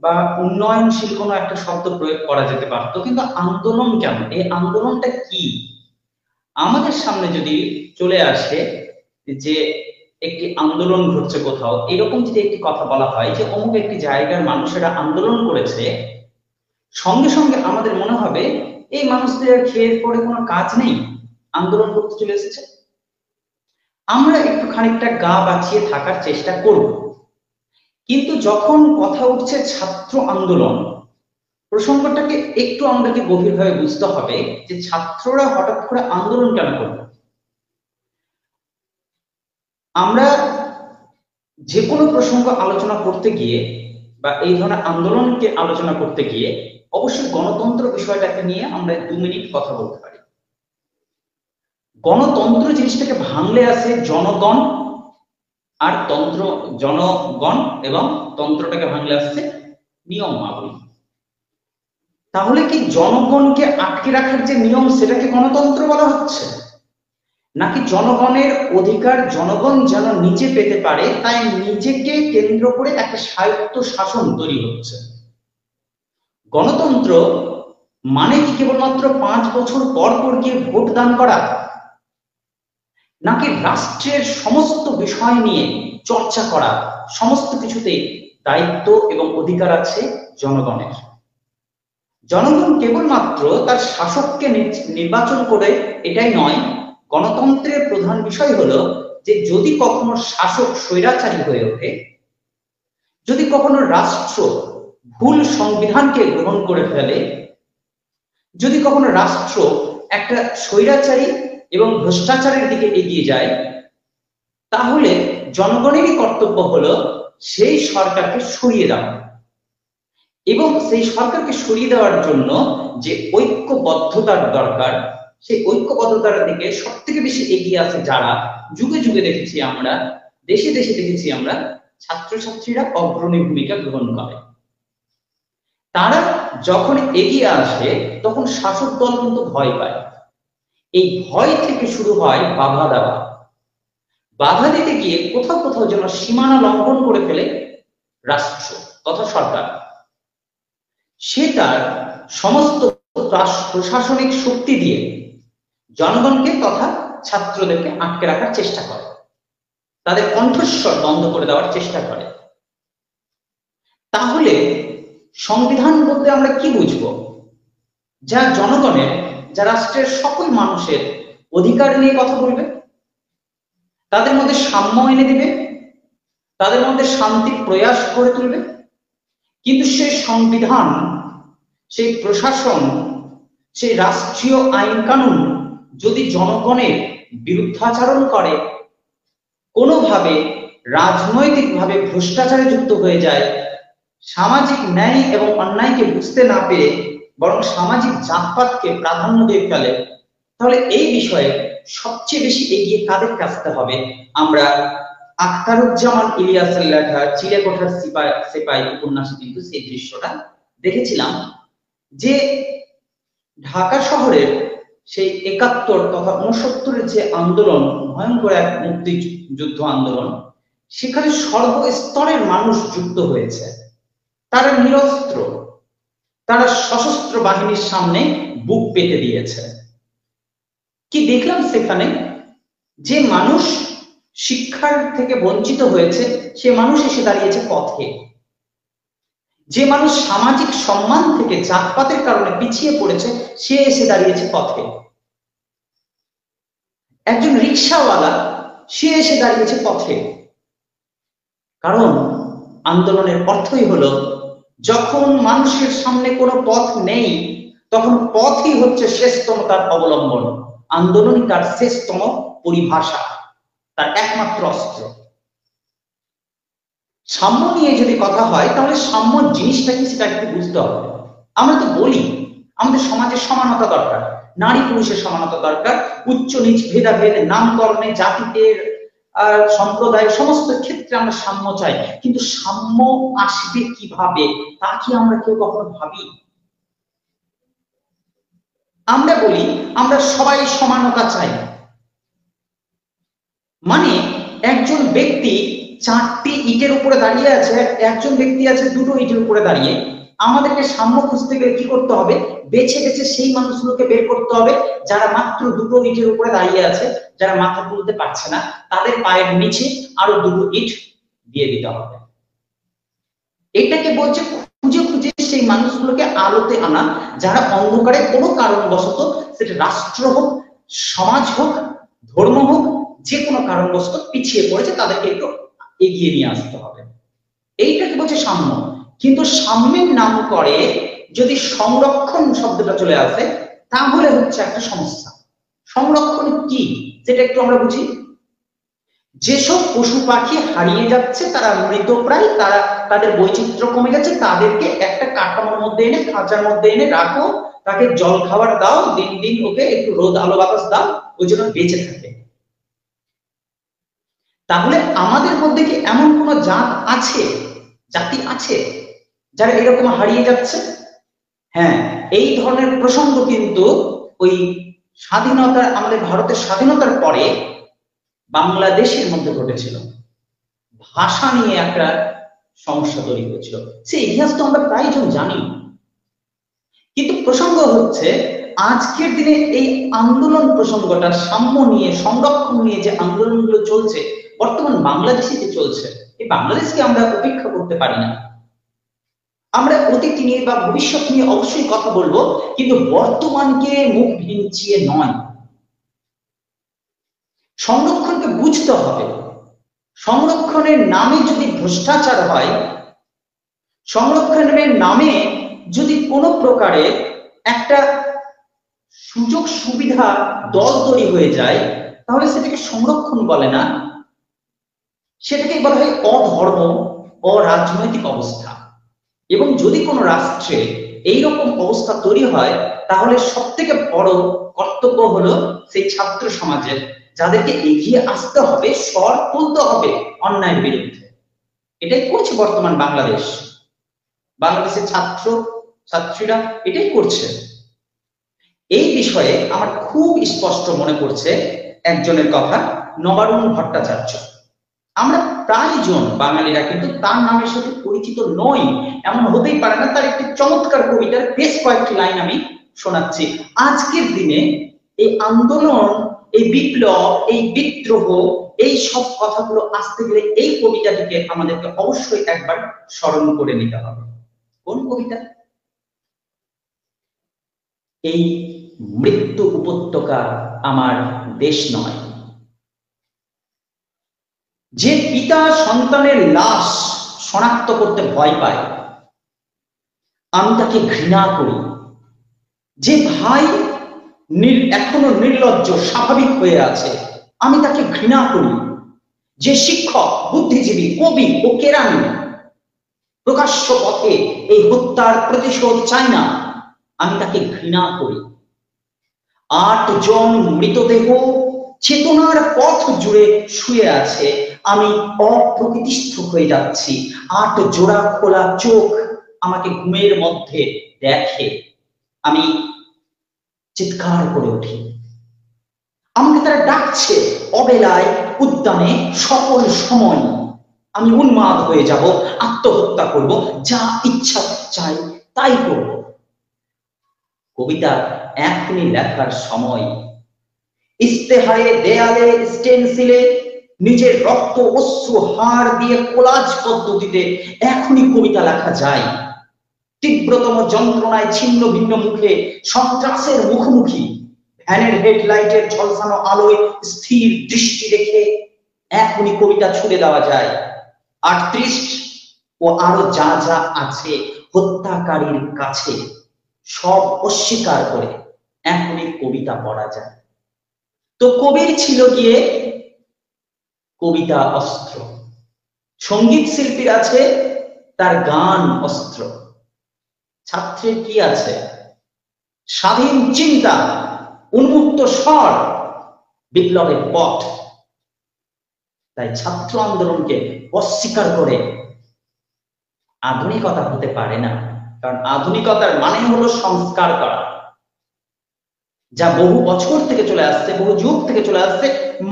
বা উন্নয়নশীল কোনো একটা শব্দ প্রয়োগ করা যেতে পারতো, কিন্তু আন্দোলন কেন? এই আন্দোলনটা কি? আমাদের সামনে যদি চলে আসে যে একটি আন্দোলন ঘটছে কোথাও, এরকম যদি একটি কথা বলা হয় যে অমুক একটি জায়গার মানুষেরা আন্দোলন করেছে, সঙ্গে সঙ্গে আমাদের মনে হবে এই মানুষদের খেয়ে পড়ে কোনো কাজ নেই, আন্দোলন করতে চলে এসেছে। আমরা একটু খানিকটা গা বাঁচিয়ে থাকার চেষ্টা করব, কিন্তু যখন কথা উঠছে ছাত্র আন্দোলন, প্রসঙ্গটাকে একটু আমাদেরকে গভীরভাবে বুঝতে হবে যে ছাত্ররা হঠাৎ করে আন্দোলন কেন করবে। আমরা যে কোনো প্রসঙ্গ আলোচনা করতে গিয়ে বা এই ধরনের আন্দোলনকে আলোচনা করতে গিয়ে অবশ্যই গণতন্ত্র বিষয়টাকে নিয়ে আমরা 2 মিনিট কথা বলতে পারি। গণতন্ত্র জিনিসটাকে ভাঙলে আসে জনগণ আর তন্ত্র, জনগণ এবং তন্ত্রটাকে ভাঙলে আসছে নিয়মাবলী। তাহলে কি জনগণকে আটকে রাখার যে নিয়ম সেটাকে গণতন্ত্র বলা হচ্ছে, নাকি জনগণের অধিকার জনগণ যেন নিজে পেতে পারে তাই নিজেকে কেন্দ্র করে একটা স্বায়ত্ত শাসন তৈরি হচ্ছে? গণতন্ত্র মানে কি কেবলমাত্র 5 বছর পর পর গিয়ে ভোট দান করা, নাকি রাষ্ট্রের সমস্ত বিষয় নিয়ে চর্চা করা, সমস্ত কিছুতে দায়িত্ব এবং অধিকার আছে জনগণের? জনগণ কেবলমাত্র তার শাসককে নির্বাচন করে এটাই নয়, গণতন্ত্রের প্রধান বিষয় হলো যে যদি কখনো শাসক স্বৈরাচারী হয়ে ওঠে, যদি কখনো রাষ্ট্র ভুল সংবিধানকে গ্রহণ করে ফেলে, যদি কখনো রাষ্ট্র একটা স্বৈরাচারী এবং ভ্রষ্টাচারের দিকে এগিয়ে যায়, তাহলে জনগণেরই কর্তব্য হলো সেই সরকারকে সরিয়ে দেওয়া। এবং সেই সরকারকে সরিয়ে দেওয়ার জন্য যে ঐক্যবদ্ধতার দরকার, সেই ঐক্যবদ্ধতার দিকে সব থেকে বেশি এগিয়ে আছে যারা, যুগে যুগে দেখেছি আমরা, দেশে দেশে দেখেছি আমরা, ছাত্রছাত্রীরা অগ্রণী ভূমিকা গ্রহণ করে। তারা যখন এগিয়ে আসে তখন শাসক দল কিন্তু ভয় পায়। এই ভয় থেকে শুরু হয় বাধা দেওয়া। বাধা দিতে গিয়ে কোথাও কোথাও যেন সীমানা লঙ্ঘন করে ফেলে রাষ্ট্র তথা সরকার। সে তার সমস্ত প্রশাসনিক শক্তি দিয়ে জনগণকে তথা ছাত্রদেরকে আটকে রাখার চেষ্টা করে, তাদের কণ্ঠস্বর বন্ধ করে দেওয়ার চেষ্টা করে। তাহলে সংবিধান বলতে আমরা কি বুঝবো? যা জনগণের, যা রাষ্ট্রের সকল মানুষের অধিকার নিয়ে কথা বলবে, তাদের মধ্যে সাম্য এনে দিবে, তাদের মধ্যে শান্তির প্রয়াস গড়ে তুলবে। কিন্তু সেই সংবিধান, সেই প্রশাসন, সেই রাষ্ট্রীয় আইন কানুন যদি জনগণের বিরুদ্ধাচরণ করে, কোনোভাবে রাজনৈতিকভাবে ভ্রষ্টাচারে যুক্ত হয়ে যায়, সামাজিক ন্যায় এবং অন্যায়কে বুঝতে না পেরে বরং সামাজিক জাতপাতকে প্রাধান্য দিয়ে ফেলে, তাহলে এই বিষয়ে সবচেয়ে বেশি এগিয়ে কাদের আসতে হবে? আমরা আখতারুজ্জামান ইলিয়াসের লেখা চিলেকোঠার সিপাই উপন্যাসে কিন্তু সেই দৃশ্যটা দেখেছিলাম, যে ঢাকা শহরের সেই ৭১ তথা ৬৯-এর যে আন্দোলন, ভয়ঙ্কর এক মুক্তিযুদ্ধ আন্দোলন, সেখানে সর্বস্তরের মানুষ যুক্ত হয়েছে। তারা নিরস্ত্র, তারা সশস্ত্র বাহিনীর সামনে বুক পেতে দিয়েছে। কি দেখলাম সেখানে? যে মানুষ শিক্ষার থেকে বঞ্চিত হয়েছে সে মানুষ এসে দাঁড়িয়েছে পথে, যে মানুষ সামাজিক সম্মান থেকে জাতপাতের কারণে পিছিয়ে পড়েছে সে এসে দাঁড়িয়েছে পথে, একজন রিকশাওয়ালা সে এসে দাঁড়িয়েছে পথে। কারণ আন্দোলনের অর্থই হলো, যখন মানুষের সামনে কোনো পথ নেই তখন পথই হচ্ছে শেষতম তার অবলম্বন, আন্দোলনই তার শেষতম পরিভাষা, তার একমাত্র অস্ত্র। সাম্য নিয়ে যদি কথা হয় তাহলে সাম্য জিনিসটা কি সেটা একটু বুঝতে হবে। আমরা তো বলি আমাদের সমাজে সমানতা দরকার, নারী পুরুষের সমানতা দরকার, উচ্চ নিচ ভেদাভেদ, নামকরণে, জাতিতে, সম্প্রদায়, সমস্ত ক্ষেত্রে আমরা সাম্য চাই। কিন্তু সাম্য আসবে কিভাবে তা কি আমরা কেউ কখনো ভাবি? আমরা বলি আমরা সবাই সমানতা চাই, মানে একজন ব্যক্তি 4টি ইটের উপরে দাঁড়িয়ে আছে, একজন ব্যক্তি আছে 2টো ইটের উপরে দাঁড়িয়ে। আমাদেরকে সাম্য খুঁজতে গেলে কি করতে হবে? বেছে বেছে সেই মানুষগুলোকে বের করতে হবে যারা মাত্র 2টো ইটের উপরে দাঁড়িয়ে আছে, যারা মাথা তুলতে পারছে না, তাদের পায়ের নিচে আরো 2টো ইট দিয়ে দিতে হবে। এটাকে বলছে খুঁজে খুঁজে সেই মানুষগুলোকে আলোতে আনা, যারা অন্ধকারে কোনো কারণবশত, সেটা রাষ্ট্র হোক, সমাজ হোক, ধর্ম হোক, যে কোনো কারণবশত পিছিয়ে পড়েছে, তাদেরকে একটু এগিয়ে নিয়ে আসতে হবে। এইটাকে বলছে সাম্য। কিন্তু সাম্যের নাম করে যদি সংরক্ষণ শব্দটা চলে আসে তাহলে হচ্ছে একটা সমস্যা। সংরক্ষণ কি সেটা একটু আমরা বুঝি। যেসব পশু পাখি হারিয়ে যাচ্ছে, তারা মৃতপ্রায়, তারা তাদের বৈচিত্র্য কমে গেছে, তাদেরকে একটা কাঠামোর মধ্যে এনে, খাঁচার মধ্যে এনে রাখো, তাকে জল খাবার দাও, দিন দিন ওকে একটু রোদ আলো বাতাস দাও, ওই জন্য বেঁচে থাকে। তাহলে আমাদের মধ্যে কি এমন কোন জাতি আছে যারা এরকম হারিয়ে যাচ্ছে? হ্যাঁ, এই ধরনের প্রসঙ্গ কিন্তু ওই স্বাধীনতা, আমাদের ভারতের স্বাধীনতার পরে বাংলাদেশের মধ্যে ঘটেছিল। ভাষা নিয়ে একটা সমস্যা তৈরি হয়েছিল, সেই ইতিহাস তো আমরা প্রায়জন জানি। কিন্তু প্রসঙ্গ হচ্ছে আজকের দিনে এই আন্দোলন প্রসঙ্গটা, সাম্য নিয়ে, সংরক্ষণ নিয়ে যে আন্দোলনগুলো চলছে বর্তমান বাংলাদেশে যে চলছে, এই বাংলাদেশকে আমরা উপেক্ষা করতে পারি না। আমরা অতীত নিয়ে বা ভবিষ্যৎ নিয়ে অবশ্যই কথা বলবো, কিন্তু বর্তমানকে মুখ ভিঞ্চিয়ে নয়। সংরক্ষণকে বুঝতে হবে। সংরক্ষণের নামে যদি ভ্রষ্টাচার হয়, সংরক্ষণের নামে যদি কোনো প্রকারে একটা সুযোগ সুবিধা দল তৈরি হয়ে যায়, তাহলে সেটাকে সংরক্ষণ বলে না, সেটাকে বলা হয় অধর্ম, অরাজনৈতিক অবস্থা। এবং যদি কোনো রাষ্ট্রে এইরকম অবস্থা তৈরি হয়, তাহলে সব থেকে বড় কর্তব্য হলো সেই ছাত্র সমাজের, যাদেরকে এগিয়ে আসতে হবে, স্বর তুলতে হবে অন্যায়ের বিরুদ্ধে। এটাই করছে বর্তমান বাংলাদেশের ছাত্রীরা এটাই করছে। এই বিষয়ে আমার খুব স্পষ্ট মনে পড়ছে একজনের কথা, নবারুণ ভট্টাচার্য। আমরা প্রায়জন বাঙালিরা কিন্তু তার নামের সাথে পরিচিত নই, এমন হতেই পারে না। তার একটি চমৎকার কবিতার বেশ কয়েকটি লাইন আমি শোনাচ্ছি। আজকের দিনে এই আন্দোলন, এই বিপ্লব, এই বিদ্রোহ, এই সব কথাগুলো আসতে গেলে এই কবিতাটিকে আমাদেরকে অবশ্যই একবার স্মরণ করে নিতে হবে। কোন কবিতা? এই মৃত্যু উপত্যকা আমার দেশ নয়। যে পিতা সন্তানের লাশ শনাক্ত করতে ভয় পায়, আমি তাকে ঘৃণা করি। যে ভাই এখনো নির্লজ্জ স্বাভাবিক হয়ে আছে, আমি তাকে ঘৃণা করি। যে শিক্ষক, বুদ্ধিজীবী, কবি ও কেরানি প্রকাশ্য পথে এই হত্যার প্রতিশোধ চায় না, আমি তাকে ঘৃণা করি। 8 জন মৃতদেহ চেতনার পথ জুড়ে শুয়ে আছে, আমি অপ্রকৃতিস্থ হয়ে যাচ্ছি। 8 জোড়া খোলা চোখ আমাকে ঘুমের মধ্যে দেখে, আমি চিৎকার করে উঠি। আমাকে তারা ডাকছে অবেলায়, উদ্যানে, সকল সময়। আমি উন্মাদ হয়ে যাব, আত্মহত্যা করব, যা ইচ্ছা চাই তাই করব। কবিতা এখনই লেখার সময়। ইস্তেহারে, দেয়ালে, স্টেনসিলে নিজের রক্ত, অশ্রু, হাড় দিয়ে কোলাজ পদ্ধতিতে এখনই কবিতা লেখা যায়। তীব্রতম যন্ত্রণায় ছিন্ন ভিন্ন মুখে সন্ত্রাসের মুখোমুখি ভ্যানের হেডলাইটের ঝলসানো আলোয় স্থির দৃষ্টি রেখে এখনই কবিতা ছুড়ে দেওয়া যায়। 38 ও আরো যা যা আছে হত্যাকারীর কাছে সব অস্বীকার করে এখনই কবিতা পড়া যায়। তো কবির ছিল গিয়ে কবিতা অস্ত্র, সঙ্গীত শিল্পীর আছে তার গান অস্ত্র, ছাত্রের কি আছে? স্বাধীন চিন্তা, উন্মুক্ত স্বর, বিপ্লবের পথ। তাই ছাত্র আন্দোলনকে অস্বীকার করে আধুনিকতা হতে পারে না। কারণ আধুনিকতার মানে হলো সংস্কার করা, যা বহু বছর থেকে চলে আসছে, বহু যুগ থেকে চলে আসছে।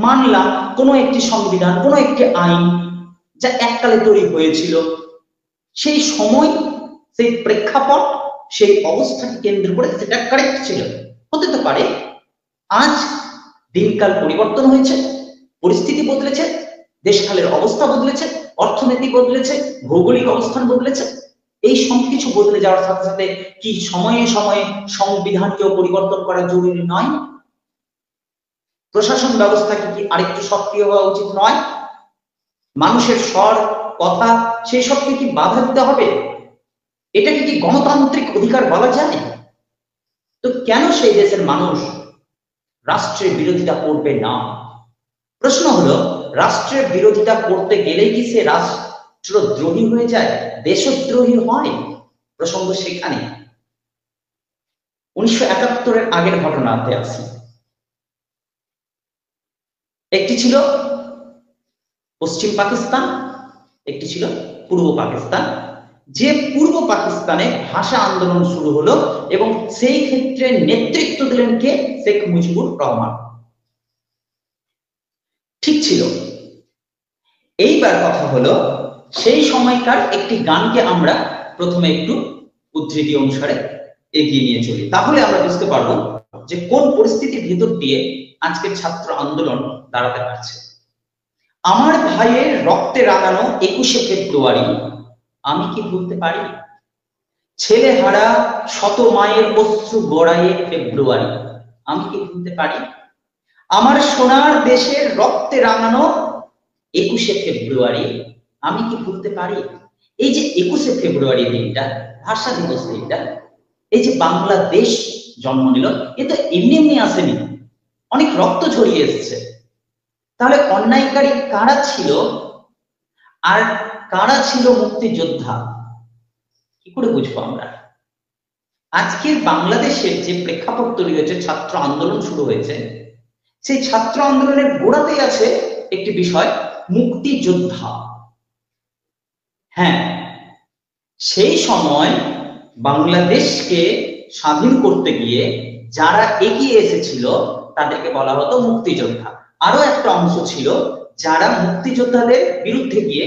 মানলাম কোনো একটি সংবিধান, কোনো একটি আইন যা এককালে তৈরি হয়েছিল, সেই সময়, সেই প্রেক্ষাপট, সেই অবস্থাকে কেন্দ্র করে সেটা কারেক্ট ছিল, হতে তো পারে। আজ দিনকাল পরিবর্তন হয়েছে, পরিস্থিতি বদলেছে, দেশকালের অবস্থা বদলেছে, অর্থনীতি বদলেছে, ভৌগোলিক অবস্থান বদলেছে। এই সবকিছু বদলে যাওয়ার সাথে সাথে কি সময়ে সময়ে সংবিধানকেও পরিবর্তন করা জরুরি নয়? প্রশাসন ব্যবস্থাকে কি আরেকটু সক্রিয় হওয়া উচিত নয়? মানুষের স্বর, কথা, সেই সবকে কি বাধা দিতে হবে? এটাকে কি গণতান্ত্রিক অধিকার বলা যায়? তো কেন সেই দেশের মানুষ রাষ্ট্রের বিরোধিতা করবে না? প্রশ্ন হলো, রাষ্ট্রের বিরোধিতা করতে গেলেই কি সে রাষ্ট্রদ্রোহী হয়ে যায়, দেশদ্রোহী হয়? প্রসঙ্গ সেখানে। 1971-এর আগের ঘটনাতে আসি। একটি ছিল পশ্চিম পাকিস্তান, একটি ছিল পূর্ব পাকিস্তান। যে পূর্ব পাকিস্তানে ভাষা আন্দোলন শুরু হলো এবং সেই ক্ষেত্রে নেতৃত্ব দিলেন কে? শেখ মুজিবুর রহমান। ঠিক ছিল। এইবার কথা হলো, সেই সময়কার একটি গানকে আমরা প্রথমে একটু উদ্ধৃতি অনুসারে এগিয়ে নিয়ে চলি, তাহলে আমরা বুঝতে পারবো যে কোন পরিস্থিতির ভিতর দিয়ে আজকের ছাত্র আন্দোলন দাঁড়াতে পারছে। আমার ভাইয়ের রক্তে রাঙানো 21শে ফেব্রুয়ারি আমি কি ভুলতে পারি? ছেলে হারা শত মায়ের অশ্রু গড়াইয়ে ফেব্রুয়ারি আমি কি ভুলতে পারি? আমার সোনার দেশের রক্তে রাঙানো 21শে ফেব্রুয়ারি আমি কি ভুলতে পারি? এই যে 21শে ফেব্রুয়ারি দিনটা, ভাষা দিবস দিনটা, এই যে বাংলাদেশ জন্ম নিল, এ তো এমনি এমনি আসেনি, অনেক রক্ত ঝরিয়ে এসেছে। তাহলে অন্যায়কারী কারা ছিল আর কারা ছিল মুক্তিযোদ্ধা, কি করে বুঝবো আমরা? আজকের বাংলাদেশের যে প্রেক্ষাপট তৈরি হয়েছে, ছাত্র আন্দোলন শুরু হয়েছে, সেই ছাত্র আন্দোলনের গোড়াতেই আছে একটি বিষয়, মুক্তিযোদ্ধা। হ্যাঁ, সেই সময় বাংলাদেশকে স্বাধীন করতে গিয়ে যারা এগিয়ে এসেছিল তাদেরকে বলা হতো মুক্তিযোদ্ধা। আরো একটা অংশ ছিল যারা মুক্তিযোদ্ধাদের বিরুদ্ধে গিয়ে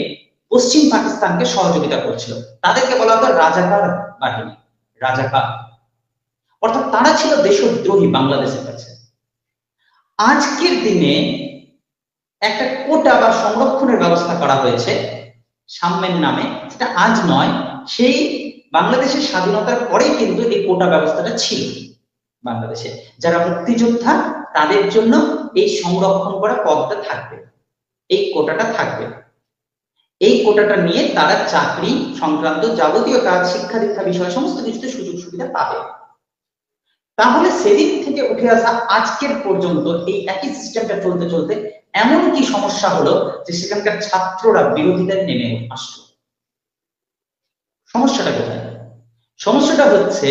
পশ্চিম পাকিস্তানকে সহযোগিতা করছিল, তাদেরকে বলা হতো রাজাকার বাহিনী, রাজাকার। অর্থাৎ তারা ছিল দেশদ্রোহী বাংলাদেশের কাছে। আজকের দিনে একটা কোটা বা সংরক্ষণের ব্যবস্থা করা হয়েছে সাম্যের নামে, সেটা আজ নয়, সেই বাংলাদেশের স্বাধীনতার পরেই কিন্তু এই কোটা ব্যবস্থাটা ছিল বাংলাদেশে। যারা মুক্তিযোদ্ধা তাদের জন্য এই সংরক্ষণ করা পদটা থাকবে, এই কোটাটা থাকবে। এই কোটাটা নিয়ে তারা চাকরি সংক্রান্ত যাবতীয় কাজ, শিক্ষা দীক্ষা বিষয় সমস্ত কিছুতে সুযোগ সুবিধা পাবে। তাহলে সেদিক থেকে উঠে আসা আজকের পর্যন্ত এই একই সিস্টেমটা চলতে চলতে এমন কি সমস্যা হলো যে সেখানকার ছাত্ররা বিরোধিতায় নেমে আসলো? সমস্যাটা কোথায়? সমস্যাটা হচ্ছে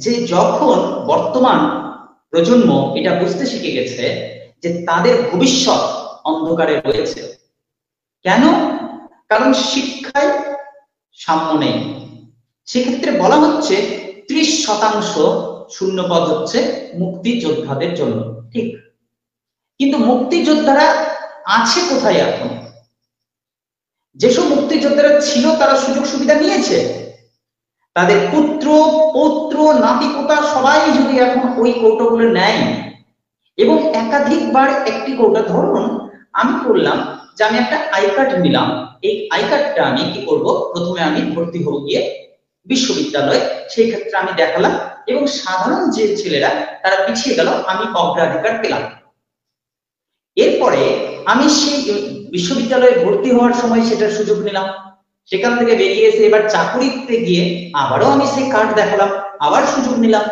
যে যখন বর্তমান প্রজন্ম এটা বুঝতে শিখে গেছে যে তাদের ভবিষ্যৎ অন্ধকারে রয়েছে। কেন? কারণ শিক্ষায় সাম্য নেই। সেক্ষেত্রে বলা হচ্ছে 30% শূন্যপদ হচ্ছে মুক্তিযোদ্ধাদের জন্য, ঠিক। কিন্তু মুক্তিযোদ্ধারা আছে কোথায় এখন? যেসব মুক্তিযোদ্ধারা ছিল তারা সুযোগ সুবিধা নিয়েছে, তাদের পুত্র পৌত্র নাতি পোতা সবাই যদি এখন ওই কৌটাগুলো নেয় এবং একাধিকবার একটি কৌটা, ধরুন আমি করলাম যে আমি একটা আই কার্ড নিলাম, এই আই কার্ডটা আমি কি করব, প্রথমে আমি ভর্তি হব গিয়ে বিশ্ববিদ্যালয়ে, সেই ক্ষেত্রে আমি দেখালাম এবং সাধারণ যে ছেলেরা তারা পিছিয়ে গেল, আমি অগ্রাধিকার পেলাম। এরপরে আমি সেই বিশ্ববিদ্যালয়ে ভর্তি হওয়ার সময় সেটার সুযোগ নিলাম, সেখান থেকে বেরিয়ে এসে এবার চাকরিতে গিয়ে আবারও আমি সেই কার্ড দেখালাম, আবার সুযোগ নিলাম।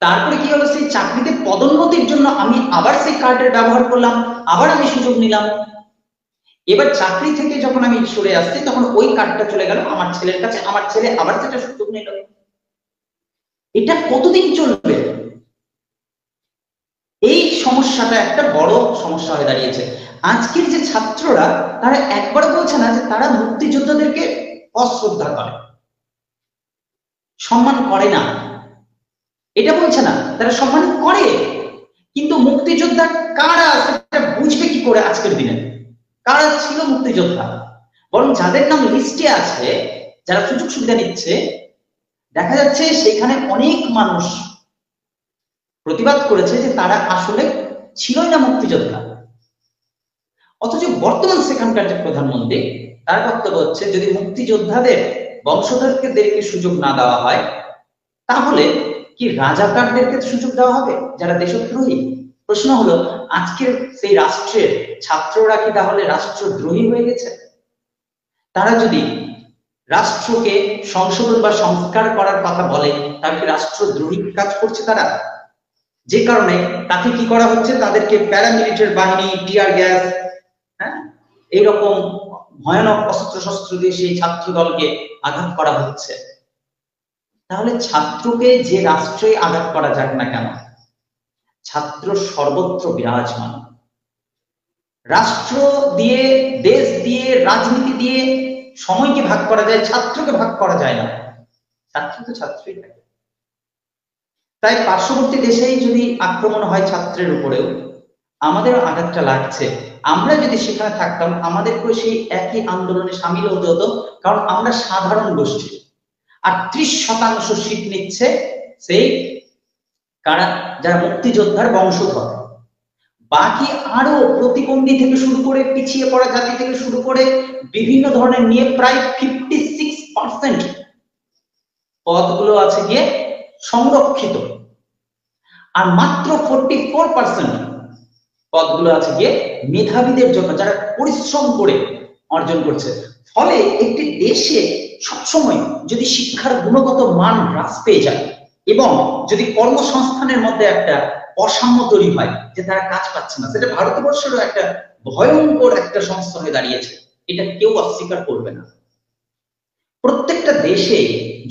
তারপরে কি হলো, সেই চাকরিতে পদোন্নতির জন্য আমি আবার সেই কার্ডের ব্যবহার করলাম, আবার আমি সুযোগ নিলাম। এবার চাকরি থেকে যখন আমি সরে আসছি তখন ওই কার্ডটা চলে গেল আমার ছেলের কাছে, আমার ছেলে আবার সেটা সুযোগ নিল। এটা কতদিন চলবে? এই সমস্যাটা একটা বড় সমস্যা হয়ে দাঁড়িয়েছে। আজকের যে ছাত্ররা তারা একবারও বলছে না যে তারা মুক্তিযোদ্ধাদেরকে অশ্রদ্ধা করে, সম্মান করে না, এটা বলছে না, তারা সম্মান করে। কিন্তু মুক্তিযোদ্ধা কারা সেটা বুঝবে কি করে আজকের দিনে? কারা ছিল মুক্তিযোদ্ধা? বরং যাদের নাম লিস্টে আছে, যারা সুযোগ সুবিধা নিচ্ছে, দেখা যাচ্ছে সেখানে অনেক মানুষ প্রতিবাদ করেছে যে তারা আসলে ছিলই না মুক্তিযোদ্ধা। অথচ বর্তমান সেখানকার যে প্রধানমন্ত্রী, তার বক্তব্য হচ্ছে যদি মুক্তিযোদ্ধাদের বংশধরদেরকে সুযোগ না দেওয়া হয় তাহলে কি রাজাকারদেরকে সুযোগ দেওয়া হবে যারা দেশদ্রোহী? প্রশ্ন হলো, আজকের সেই রাষ্ট্রের ছাত্ররা কি তাহলে রাষ্ট্রদ্রোহী হয়ে গেছে? তারা যদি রাষ্ট্রকে সংশোধন বা সংস্কার করার কথা বলে তাহলে কি রাষ্ট্রদ্রোহী কাজ করছে তারা? যে কারণে তাকে কি করা হচ্ছে, তাদেরকে প্যারামিলিটারি বাহিনী, টিয়ার গ্যাস, এইরকম ভয়ানক অস্ত্র শস্ত্র দিয়ে সেই ছাত্র দলকে আঘাত করা হচ্ছে। তাহলে ছাত্রকে যে রাষ্ট্রে আঘাত করা যাক না কেন, ছাত্র সর্বত্র বিরাজমান। রাষ্ট্র দিয়ে, দেশ দিয়ে, রাজনীতি দিয়ে সময়কে ভাগ করা যায়, ছাত্রকে ভাগ করা যায় না। ছাত্র তো ছাত্রই থাকে। তাই পার্শ্ববর্তী দেশেই যদি আক্রমণ হয় ছাত্রের উপরেও আমাদেরও আঘাতটা লাগছে। আমরা যদি সেখানে থাকতাম আমাদেরকেও সেই একই আন্দোলনে সামিল হতে হতো, কারণ আমরা সাধারণ গোষ্ঠী। আর 30% সিট নিচ্ছে সেই কারা, যারা মুক্তিযোদ্ধার বংশধর। বাকি আরো প্রতিবন্ধী থেকে শুরু করে, পিছিয়ে পড়া জাতি থেকে শুরু করে বিভিন্ন ধরনের নিয়ে প্রায় 56% পদগুলো আছে গিয়ে সংরক্ষিত, আর মাত্র 44% পদগুলো আছে গিয়ে মেধাবীদের জন্য, যারা পরিশ্রম করে অর্জন করছে। ফলে একটি দেশে সবসময় যদি শিক্ষার গুণগত মান হ্রাস পেয়ে যায় এবং যদি কর্মসংস্থানের মধ্যে একটা অসাম্য তৈরি হয় যে তারা কাজ পাচ্ছে না, সেটা ভারতবর্ষেরও একটা ভয়ঙ্কর একটা সমস্যা হয়ে দাঁড়িয়েছে, এটা কেউ অস্বীকার করবে না। প্রত্যেকটা দেশে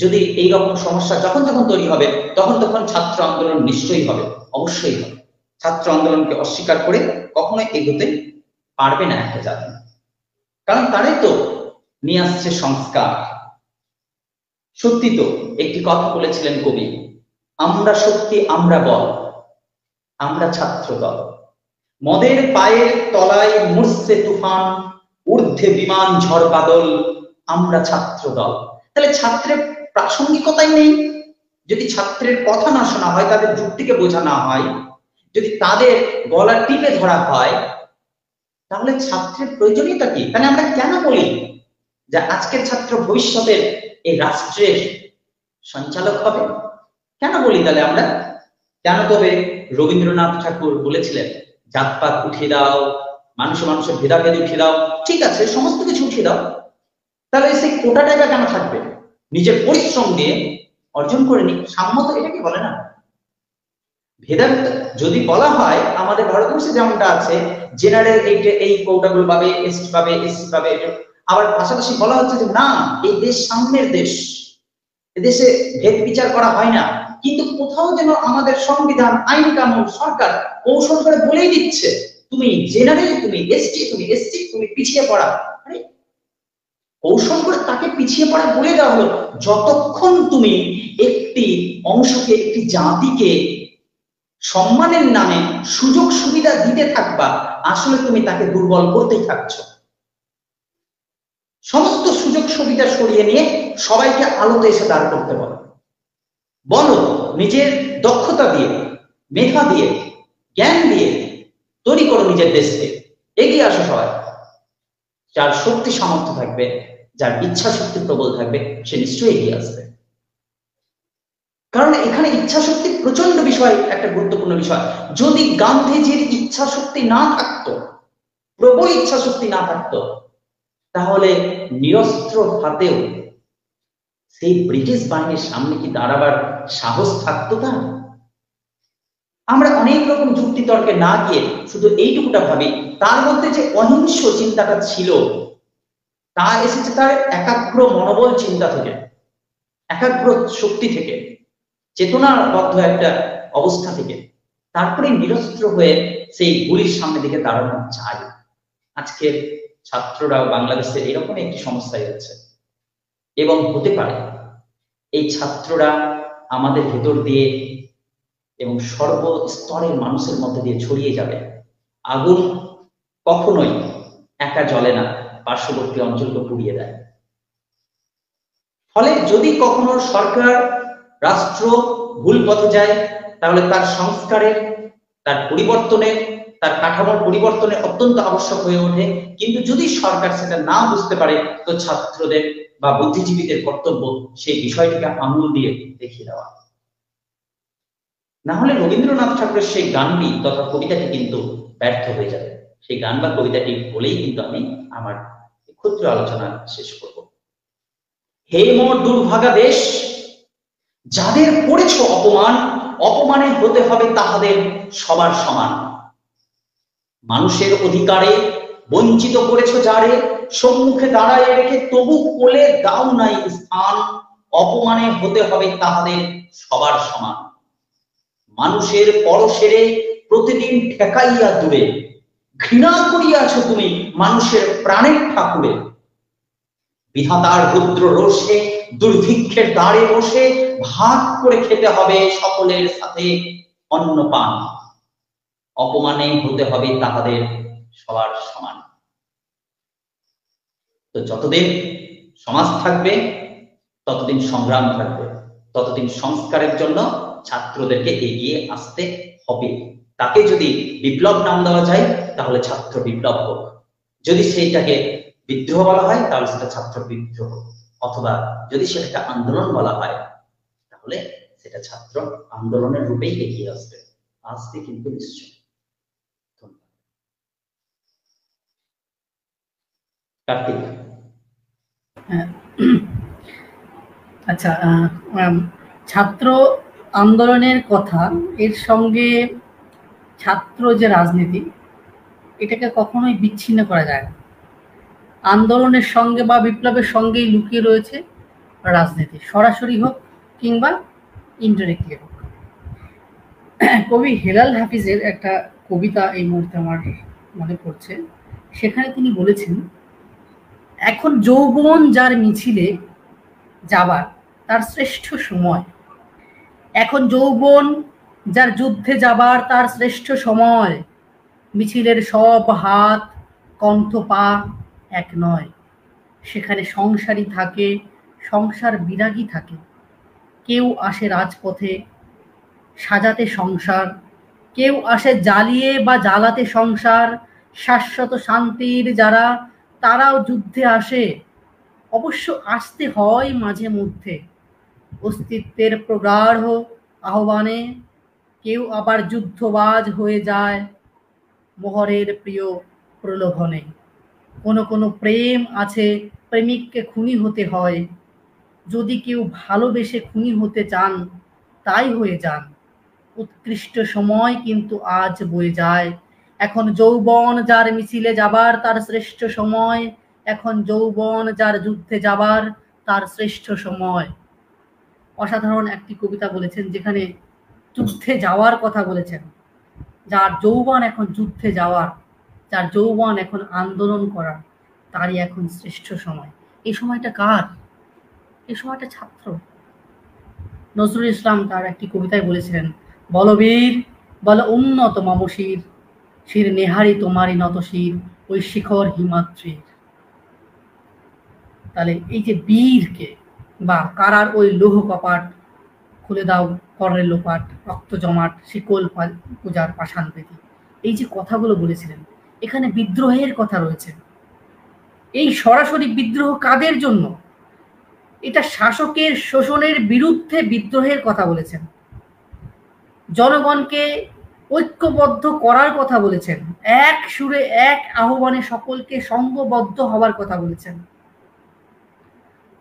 যদি এইরকম সমস্যা যখন যখন তৈরি হবে তখন তখন ছাত্র আন্দোলন নিশ্চয়ই হবে, অবশ্যই হবে। ছাত্র আন্দোলনকে অস্বীকার করে কখনোই এগোতে পারবে না একটা জাতি, কারণ তারাই তো নিয়ে আসছে সংস্কার। সত্যি তো একটি কথা বলেছিলেন কবি, আমরা শক্তি আমরা বল, আমরা ছাত্র দল। মদের পায়ের তলায় মুর্শে তুফান, ঊর্ধ্বে বিমান ঝড় বাদল, আমরা ছাত্র দল। তাহলে ছাত্রের প্রাসঙ্গিকতাই নেই, যদি ছাত্রের কথা না শোনা হয়, তাদের যুক্তিকে বোঝা না হয়, যদি তাদের গলা টিপে ধরা হয়, তাহলে ছাত্রের প্রয়োজনীয়তা কি? তাহলে আমরা কেন বলি যে আজকের ছাত্র ভবিষ্যতের এই রাষ্ট্রের সঞ্চালক হবে? কেন বলি তাহলে আমরা? কেন? তবে রবীন্দ্রনাথ ঠাকুর বলেছিলেন জাতপাত উঠিয়ে দাও, মানুষের ভেদাভেদ উঠিয়ে দাও। ঠিক আছে, সমস্ত কিছু উঠিয়ে দাও, তাহলে সেই কোটা টাকা কেন থাকবে? নিজের পরিশ্রম দিয়ে অর্জন করে নি। সাম্য তো এটাকে বলে না। ভেদাভেদ যদি বলা হয়, আমাদের ভারতবর্ষে যেমনটা আছে, জেনারেল এই কোটাগুলো পাবে, এসটি পাবে, এসসি পাবে, আবার পাশাপাশি বলা হচ্ছে যে না, এই দেশ সাম্যের দেশ, এদেশে ভেদ বিচার করা হয় না। কিন্তু কোথাও যেন আমাদের সংবিধান, আইন কানুন, সরকার কৌশল করে বলেই দিচ্ছে তুমি জেনারেল, তুমি এসটি, তুমি এসসি, তুমি পিছিয়ে পড়া। আরে কৌশল করে তাকে পিছিয়ে পড়া বলে দেওয়া হলো। যতক্ষণ তুমি একটি অংশকে, একটি জাতিকে সম্মানের নামে সুযোগ সুবিধা দিতে থাকবা, আসলে তুমি তাকে দুর্বল করতেই থাকছো। সমস্ত সুযোগ সুবিধা সরিয়ে নিয়ে সবাইকে আলোতে এসে দাঁড় করতে বলো, বলো নিজের দক্ষতা দিয়ে, মেধা দিয়ে, জ্ঞান দিয়ে তৈরি করো নিজের দেশকে, এগিয়ে আসো সবাই। যার শক্তি সামর্থ্য থাকবে, যার ইচ্ছা শক্তি প্রবল থাকবে, সে নিশ্চয়ই এগিয়ে আসবে। কারণ এখানে ইচ্ছা শক্তি প্রচন্ড বিষয়, একটা গুরুত্বপূর্ণ বিষয়। যদি গান্ধীজির ইচ্ছা শক্তি না থাকতো, প্রবল ইচ্ছা শক্তি না থাকতো, তাহলে নিরস্ত্র হাতেও সেই ব্রিটিশ বাহিনীর সামনে কি দাঁড়াবার সাহস থাকতো তার? আমরা অনেক রকম যুক্তি তর্কে না গিয়ে শুধু এইটুকুটা ভাবি, তার মধ্যে যে অহিংস চিন্তাটা ছিল, তা এসেছে তার একাগ্র মনোবল চিন্তা থেকে, একাগ্র শক্তি থেকে, চেতনাবদ্ধ একটা অবস্থা থেকে। তারপরে নিরস্ত্র হয়ে সেই গুলির সামনে দিকে দাঁড়ানো যায়। আজকের ছাত্ররাও বাংলাদেশে এরকম একটি সমস্যায় হচ্ছে, এবং হতে পারে এই ছাত্ররা আমাদের ভেতর দিয়ে এবং সর্বস্তরের মানুষের মধ্যে দিয়ে ছড়িয়ে যাবে। আগুন কখনোই একা জ্বলে না, পার্শ্ববর্তী অঞ্চলকে পুড়িয়ে দেয়। ফলে যদি কখনো সরকার, রাষ্ট্র ভুল পথে যায়, তাহলে তার সংস্কারের, তার পরিবর্তনের, তার কাঠামোর পরিবর্তনে অত্যন্ত আবশ্যক হয়ে ওঠে। কিন্তু যদি সরকার সেটা না বুঝতে পারে, তো ছাত্রদের বা বুদ্ধিজীবীদের কর্তব্য সেই বিষয়টিকে আঙুল দিয়ে দেখিয়ে দেওয়া। না হলে রবীন্দ্রনাথ ঠাকুরের সেই গানটি তথা কবিতাটি কিন্তু ব্যর্থ হয়ে যাবে। সেই গান বা কবিতাটি বলেই কিন্তু আমি আমার ক্ষুদ্র আলোচনা শেষ করব। হে মোর দুর্ভাগা দেশ, যাদের করেছ অপমান, অপমানে হতে হবে তাহাদের সবার সমান। মানুষের অধিকারে বঞ্চিত করেছ যারে, সম্মুখে দাঁড়ায় রেখে তবু কোলে দাও নাই স্থান। অপমানে হতে হবে তাহাদের সবার সমান। মানুষের পরশেরে প্রতিদিন ঠেকাইয়া দূরে, ঘৃণা করিয়াছ তুমি মানুষের প্রাণের ঠাকুরে। বিধাতার রুদ্র রোষে দুর্ভিক্ষের দাঁড়ে বসে ভাগ করে খেতে হবে সকলের সাথে অন্নপান। অপমানে হতে হবে তাহাদের সবার সমান। তো যতদিন সমাজ থাকবে, ততদিন সংগ্রাম থাকবে, ততদিন সংস্কারের জন্য ছাত্রদেরকে এগিয়ে আসতে হবে। তাকে যদি বিপ্লব নাম দেওয়া যায়, তাহলে ছাত্র বিপ্লব হোক। যদি সেইটাকে বিদ্রোহ বলা হয়, তাহলে সেটা ছাত্র বিদ্রোহ, অথবা যদি সেটাকে আন্দোলন বলা হয়, তাহলে সেটা ছাত্র আন্দোলনের রূপেই এগিয়ে আসবে, আসবে কিন্তু নিশ্চয়। কার্তিক। আচ্ছা, ছাত্র আন্দোলনের কথা, এর সঙ্গে ছাত্র যে রাজনীতি, এটাকে কখনোই বিচ্ছিন্ন করা যায় না। আন্দোলনের সঙ্গে বা বিপ্লবের সঙ্গেই লুকিয়ে রয়েছে রাজনীতি, সরাসরি হোক কিংবা ইনডাইরেক্টলি হোক। কবি হেলাল হাফিজের একটা কবিতা এই মুহূর্তে আমার মনে পড়ছে। সেখানে তিনি বলেছেন, এখন যৌবন যার মিছিলে যাবার তার শ্রেষ্ঠ সময়। এখন যৌবন যার যুদ্ধে যাবার তার শ্রেষ্ঠ সময়। মিছিলের সব হাত, কণ্ঠ, পা এক নয়। সেখানে সংসারী থাকে, সংসার বিরাগী থাকে। কেউ আসে রাজপথে সাজাতে সংসার, কেউ আসে জ্বালিয়ে বা জ্বালাতে সংসার, শাশ্বত শান্তির যারা তারাও যুদ্ধে আসে। অবশ্য আসতে হয় মাঝে মধ্যে অস্তিত্বের প্রগাঢ় আহ্বানে। কেউ আবার যুদ্ধবাজ হয়ে যায় মোহরের প্রিয় প্রলোভনে। কোনো কোনো প্রেম আছে প্রেমিককে খুনি হতে হয়, যদি কেউ ভালোবেসে খুনি হতে চান তাই হয়ে যান। উৎকৃষ্ট সময় কিন্তু আজ বয়ে যায়, এখন যৌবন যার মিছিলে যাবার তার শ্রেষ্ঠ সময়, এখন যৌবন যার যুদ্ধে যাবার তার শ্রেষ্ঠ সময়। অসাধারণ একটি কবিতা বলেছেন যেখানে যুদ্ধে যাওয়ার কথা বলেছেন। যার যৌবন এখন যুদ্ধে যাওয়ার, যার যৌবন এখন আন্দোলন করার, তারই এখন শ্রেষ্ঠ সময়। এই সময়টা কার? এই সময়টা ছাত্র। নজরুল ইসলাম তার একটি কবিতায় বলেছিলেন, বলবীর বল উন্নত মমশির, শির নেহারি তোমারই নত শির, ওই শিখর হিমাদ্রির। তাহলে এই যে বীরকে বা কারার ওই লৌহ কপাট খুলে দাও করের লোপাট, রক্ত জমাট শিকল পূজার পাষাণ বেদি, এই যে কথাগুলো বলেছিলেন, এখানে বিদ্রোহের কথা রয়েছে। এই সরাসরি বিদ্রোহ কাদের জন্য? এটা শাসকের শোষণের বিরুদ্ধে বিদ্রোহের কথা বলেছেন, জনগণকে ঐক্যবদ্ধ করার কথা বলেছেন, এক সুরে এক আহ্বানে সকলকে সঙ্গবদ্ধ হওয়ার কথা বলেছেন।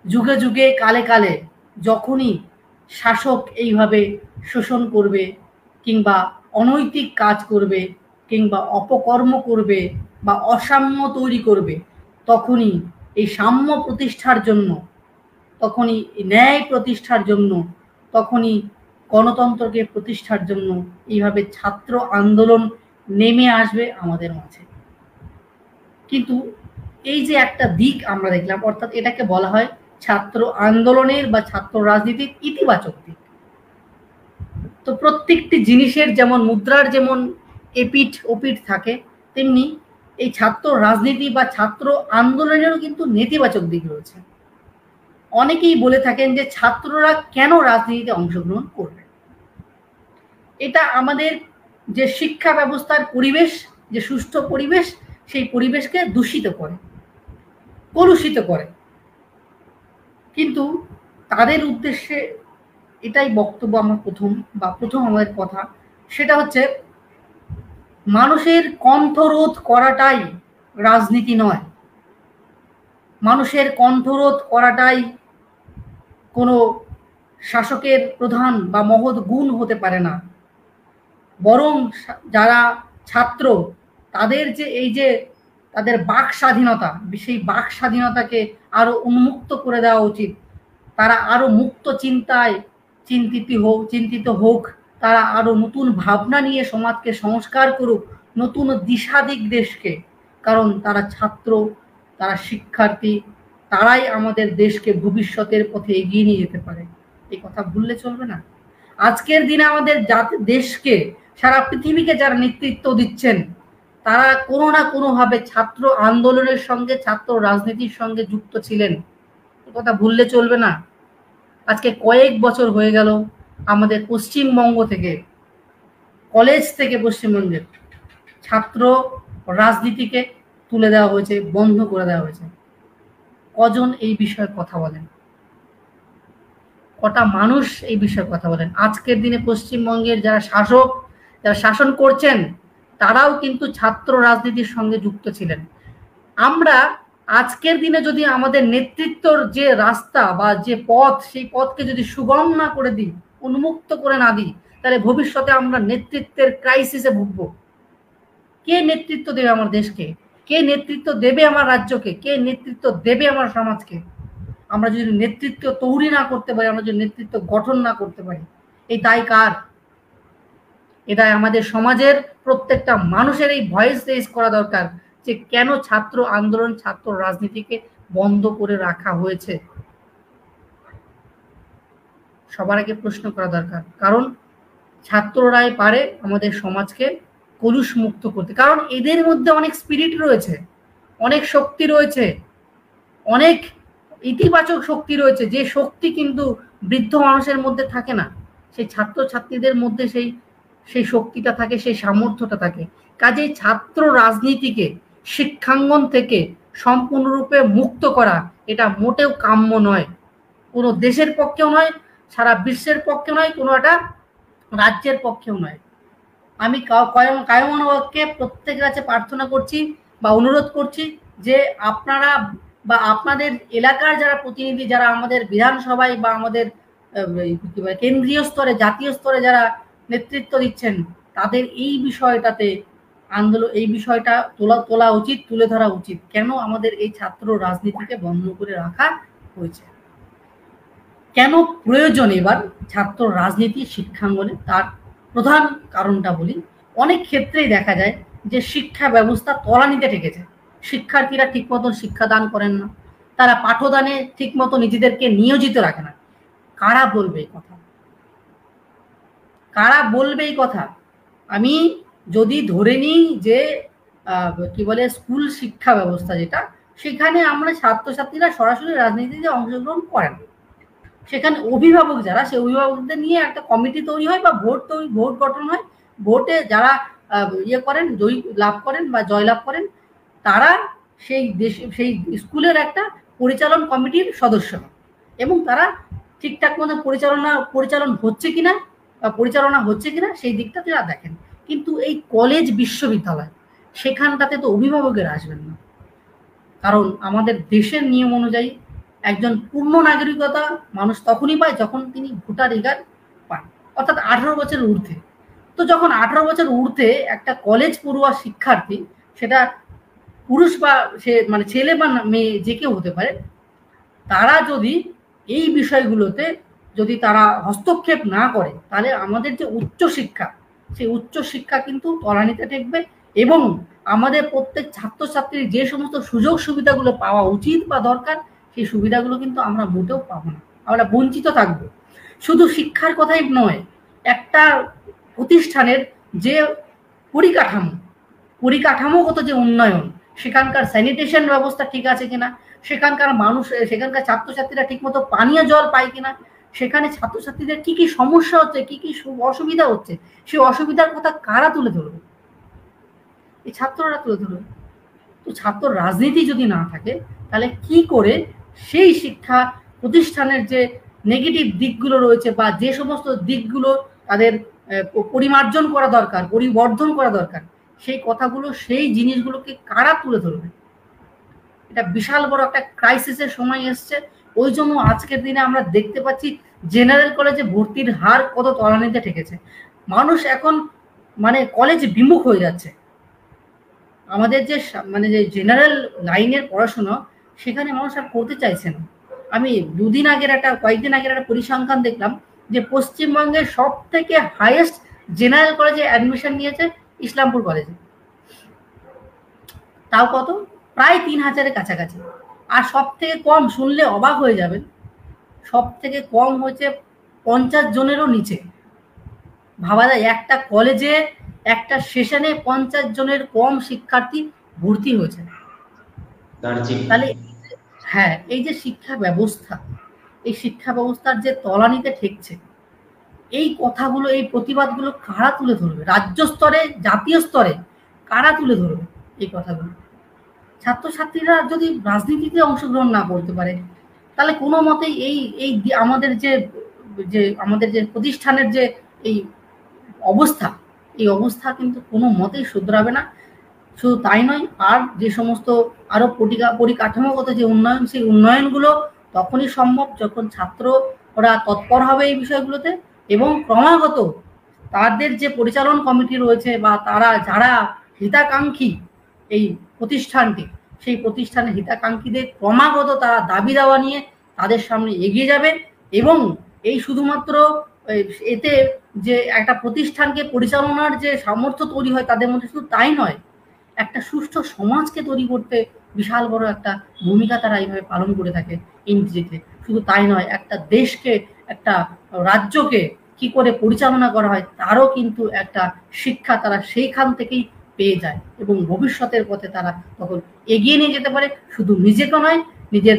যুগে যুগে কালে কালে যখনই শাসক এইভাবে শোষণ করবে কিংবা অনৈতিক কাজ করবে কিংবা অপকর্ম করবে বা অসাম্য তৈরি করবে, তখনই এই সাম্য প্রতিষ্ঠার জন্য, তখনই ন্যায় প্রতিষ্ঠার জন্য, তখনই গণতন্ত্রকে প্রতিষ্ঠার জন্য এইভাবে ছাত্র আন্দোলন নেমে আসবে আমাদের মাঝে। কিন্তু এই যে একটা দিক আমরা দেখলাম, অর্থাৎ এটাকে বলা হয় ছাত্র আন্দোলনের বা ছাত্র রাজনীতির ইতিবাচক দিক। তো প্রত্যেকটি জিনিসের যেমন মুদ্রার যেমন এপিঠ ওপিঠ থাকে, তেমনি এই ছাত্র রাজনীতি বা ছাত্র আন্দোলনেরও কিন্তু নেতিবাচক দিক রয়েছে। অনেকেই বলে থাকেন যে ছাত্ররা কেন রাজনীতিতে অংশগ্রহণ করবে। এটা আমাদের যে শিক্ষা ব্যবস্থার পরিবেশ, যে সুষ্ঠু পরিবেশ, সেই পরিবেশকে দূষিত করে, কলুষিত করে। কিন্তু তাদের উদ্দেশ্যে এটাই বক্তব্য আমার প্রথম আমাদের কথা, সেটা হচ্ছে মানুষের কণ্ঠরোধ করাটাই রাজনীতি নয়, মানুষের কণ্ঠরোধ করাটাই কোনো শাসকের প্রধান বা মহৎ গুণ হতে পারে না। বরং যারা ছাত্র তাদের যে এই যে তাদের বাক স্বাধীনতা, সেই বাক স্বাধীনতাকে আরো উন্মুক্ত করে দেওয়া উচিত। তারা আরো মুক্ত চিন্তায় চিন্তিত হোক, তারা আরো নতুন ভাবনা নিয়ে সমাজকে সংস্কার করুক, নতুন দিশা দিক দেশকে। কারণ তারা ছাত্র, তারা শিক্ষার্থী, তারাই আমাদের দেশকে ভবিষ্যতের পথে এগিয়ে নিয়ে যেতে পারে। এই কথা ভুললে চলবে না। আজকের দিনে আমাদের দেশকে, সারা পৃথিবীকে যারা নেতৃত্ব দিচ্ছেন, তারা কোনো না কোনোভাবে ছাত্র আন্দোলনের সঙ্গে, ছাত্র রাজনীতির সঙ্গে যুক্ত ছিলেন। এ কথা ভুললে চলবে না। আজকে কয়েক বছর হয়ে গেল আমাদের পশ্চিমবঙ্গ থেকে, কলেজ থেকে পশ্চিমবঙ্গের ছাত্র রাজনীতিকে তুলে দেওয়া হয়েছে, বন্ধ করে দেওয়া হয়েছে। কজন এই বিষয়ে কথা বলেন? কটা মানুষ এই বিষয়ে কথা বলেন? আজকের দিনে পশ্চিমবঙ্গের যারা শাসক, যারা শাসন করছেন, তারাও কিন্তু ছাত্র রাজনীতির সঙ্গে যুক্ত ছিলেন। আমরা আজকের দিনে যদি আমাদের নেতৃত্বর যে রাস্তা বা যে পথ, সেই পথকে যদি সুগম না করে দিই, উন্মুক্ত করে না দিই, তাহলে ভবিষ্যতে আমরা নেতৃত্বের ক্রাইসিসে ভুগব। কে নেতৃত্ব দেবে আমার দেশকে? কে নেতৃত্ব দেবে আমার রাজ্যকে? কে নেতৃত্ব দেবে আমার সমাজকে? আমরা যদি নেতৃত্ব তৈরি না করতে পারি, আমরা যদি নেতৃত্ব গঠন না করতে পারি, এই দায় কার? এ দায় আমাদের সমাজের প্রত্যেকটা মানুষের এই ভয়েস রেজ করা দরকার যে কেন ছাত্র আন্দোলন, ছাত্র রাজনীতিকে বন্ধ করে রাখা হয়েছে। সবার আগে প্রশ্ন করা দরকার। কারণ ছাত্ররাই পারে আমাদের সমাজকে কলুষ মুক্ত করতে। কারণ এদের মধ্যে অনেক স্পিরিট রয়েছে, অনেক শক্তি রয়েছে, অনেক ইতিবাচক শক্তি রয়েছে, যে শক্তি কিন্তু বৃদ্ধ মানুষের মধ্যে থাকে না, সেই ছাত্রছাত্রীদের মধ্যে সেই শক্তিটা থাকে, সেই সামর্থ্যটা থাকে। কাজেই ছাত্র রাজনীতিকে শিক্ষাঙ্গন থেকে সম্পূর্ণরূপে মুক্ত করা এটা মোটেও কাম্য নয়, কোনো দেশের পক্ষেও নয়, সারা বিশ্বের পক্ষে নয়, কোনো একটা রাজ্যের পক্ষেও নয়। আমি কায়মনোবাক্যে প্রত্যেকের কাছে প্রার্থনা করছি বা অনুরোধ করছি যে আপনারা বা আপনাদের এলাকার যারা প্রতিনিধি, যারা আমাদের বিধানসভায় বা আমাদের কেন্দ্রীয় স্তরে, জাতীয় স্তরে যারা নেতৃত্ব দিচ্ছেন, তাদের এই বিষয়টাতে এই বিষয়টা তোলা উচিত, তুলে ধরা উচিত। কেন আমাদের এই ছাত্র রাজনীতিকে বন্ধ করে রাখা হয়েছে, কেন প্রয়োজন এবার ছাত্র রাজনীতি শিক্ষাঙ্গনে, তার প্রধান কারণটা বলি। অনেক ক্ষেত্রেই দেখা যায় যে শিক্ষা ব্যবস্থা তলানিতে ঠেকেছে, শিক্ষার্থীরা ঠিক মতো শিক্ষাদান করেন না, তারা পাঠদানে ঠিক মতো নিজেদেরকে নিয়োজিত রাখে না। কারা বলবে এই কথা? কারা বলবে এই কথা? আমি যদি ধরে নিই যে কি বলে স্কুল শিক্ষা ব্যবস্থা যেটা, সেখানে আমরা ছাত্রছাত্রীরা সরাসরি রাজনীতিতে অংশগ্রহণ করেন, সেখানে অভিভাবক যারা, সেই অভিভাবকদের নিয়ে একটা কমিটি তৈরি হয় বা ভোট গঠন হয়, ভোটে যারা ইয়ে করেন, জয়ী লাভ করেন বা জয়লাভ করেন, তারা সেই স্কুলের একটা পরিচালন কমিটির সদস্য, এবং তারা ঠিকঠাক মতো পরিচালনা হচ্ছে কিনা সেই দিকটা তারা দেখেন। কিন্তু এই কলেজ বিশ্ববিদ্যালয়, সেখানটাতে তো অভিভাবকেরা আসবেন না, কারণ আমাদের দেশের নিয়ম অনুযায়ী একজন পূর্ণ নাগরিকতা মানুষ তখনই পায় যখন তিনি ভোটাধিকার পান, অর্থাৎ 18 বছরের ঊর্ধ্বে। তো যখন 18 বছর ঊর্ধ্বে একটা কলেজ পড়ুয়া শিক্ষার্থী, সেটা পুরুষ বা মানে ছেলে বা মেয়ে যে কেউ হতে পারে, তারা যদি এই বিষয়গুলোতে যদি তারা হস্তক্ষেপ না করে, তাহলে আমাদের যে উচ্চশিক্ষা, সেই উচ্চশিক্ষা কিন্তু তলানিতে ঠেকবে, এবং আমাদের প্রত্যেক ছাত্রছাত্রীর যে সমস্ত সুযোগ সুবিধাগুলো পাওয়া উচিত বা দরকার, সেই সুবিধাগুলো কিন্তু আমরা মোটেও পাবো না, আমরা বঞ্চিত থাকবো। শুধু শিক্ষার কথাই নয়, একটা প্রতিষ্ঠানের যে পরিকাঠামোগত যে উন্নয়ন, সেখানকার স্যানিটেশন ব্যবস্থা ঠিক আছে কিনা, সেখানকার ছাত্রছাত্রীরা ঠিকমতো পানীয় জল পায় কিনা, সেখানে ছাত্রছাত্রীদের কি কি সমস্যা হচ্ছে, কি কি অসুবিধা হচ্ছে, সেই অসুবিধার কথা কারা তুলে ধরবে? এই ছাত্ররা তুলে ধরবে। তো ছাত্র রাজনীতি যদি না থাকে, তাহলে কি করে সেই শিক্ষা প্রতিষ্ঠানের যে নেগেটিভ দিকগুলো রয়েছে বা যে সমস্ত দিকগুলো তাদের পরিমার্জন করা দরকার, পরিবর্ধন করা দরকার, সেই কথাগুলো, সেই জিনিসগুলোকে কারা তুলে ধরবে? এটা বিশাল বড় একটা ক্রাইসিসের সময় এসছে। ওই জন্য আজকের দিনে আমরা দেখতে পাচ্ছি জেনারেল কলেজে ভর্তির হার কত তলানিতে ঠেকেছে। মানুষ এখন মানে কলেজ বিমুখ হয়ে যাচ্ছে। আমাদের যে যে জেনারেল লাইনের পড়াশোনা, সেখানে মানুষ আর করতে চাইছে না। আমি কয়েকদিন আগের একটা পরিসংখ্যান দেখলাম যে পশ্চিমবঙ্গের সব থেকে হাইয়েস্ট জেনারেল কলেজে অ্যাডমিশন নিয়েছে ইসলামপুর কলেজে। তাও কত? প্রায় 3000-এর কাছাকাছি। আর সব থেকে কম, শুনলে অবাক হয়ে যাবেন, সব থেকে কম হয়েছে 50 জনেরও নিচে। ভাবা যায় একটা কলেজে একটা সেশনে 50 জনের কম শিক্ষার্থী ভর্তি হয়েছে। তাহলে হ্যাঁ, এই যে শিক্ষা ব্যবস্থা, এই শিক্ষা ব্যবস্থার যে তলানিতে ঠেকছে, এই কথাগুলো, এই প্রতিবাদগুলো কারা তুলে ধরবে? রাজ্য স্তরে, জাতীয় স্তরে কারা তুলে ধরবে এই কথাগুলো? ছাত্রছাত্রীরা যদি রাজনীতিতে অংশগ্রহণ না করতে পারে, তাহলে কোনো মতেই এই আমাদের যে প্রতিষ্ঠানের যে এই অবস্থা কিন্তু কোনো মতেই শুধরাবে না। শুধু তাই নয়, আর যে সমস্ত আরো পরিকাঠামোগত যে উন্নয়ন, সেই উন্নয়নগুলো তখনই সম্ভব যখন ছাত্ররা তৎপর হবে এই বিষয়গুলোতে, এবং ক্রমাগত তাদের যে পরিচালন কমিটি রয়েছে বা তারা যারা হিতাকাঙ্ক্ষী এই প্রতিষ্ঠানটি, সেই প্রতিষ্ঠানের হিতাকাঙ্ক্ষীদের ক্রমাগত তারা দাবি দাওয়া নিয়ে তাদের সামনে এগিয়ে যাবে, এবং এই শুধুমাত্র এতে যে একটা প্রতিষ্ঠানকে পরিচালনার যে সামর্থ্য তৈরি হয় তাদের মধ্যে, শুধু তাই নয়, একটা সুষ্ঠু সমাজকে তৈরি করতে বিশাল বড় একটা ভূমিকা তারা এইভাবে পালন করে থাকে ইংরেজিতে। শুধু তাই নয়, একটা দেশকে, একটা রাজ্যকে কি করে পরিচালনা করা হয় তারও কিন্তু একটা শিক্ষা তারা সেইখান থেকেই পেয়ে যায়, এবং ভবিষ্যতের পথে তারা তখন এগিয়ে নিয়ে যেতে পারে, শুধু নিজেকে নয়, নিজের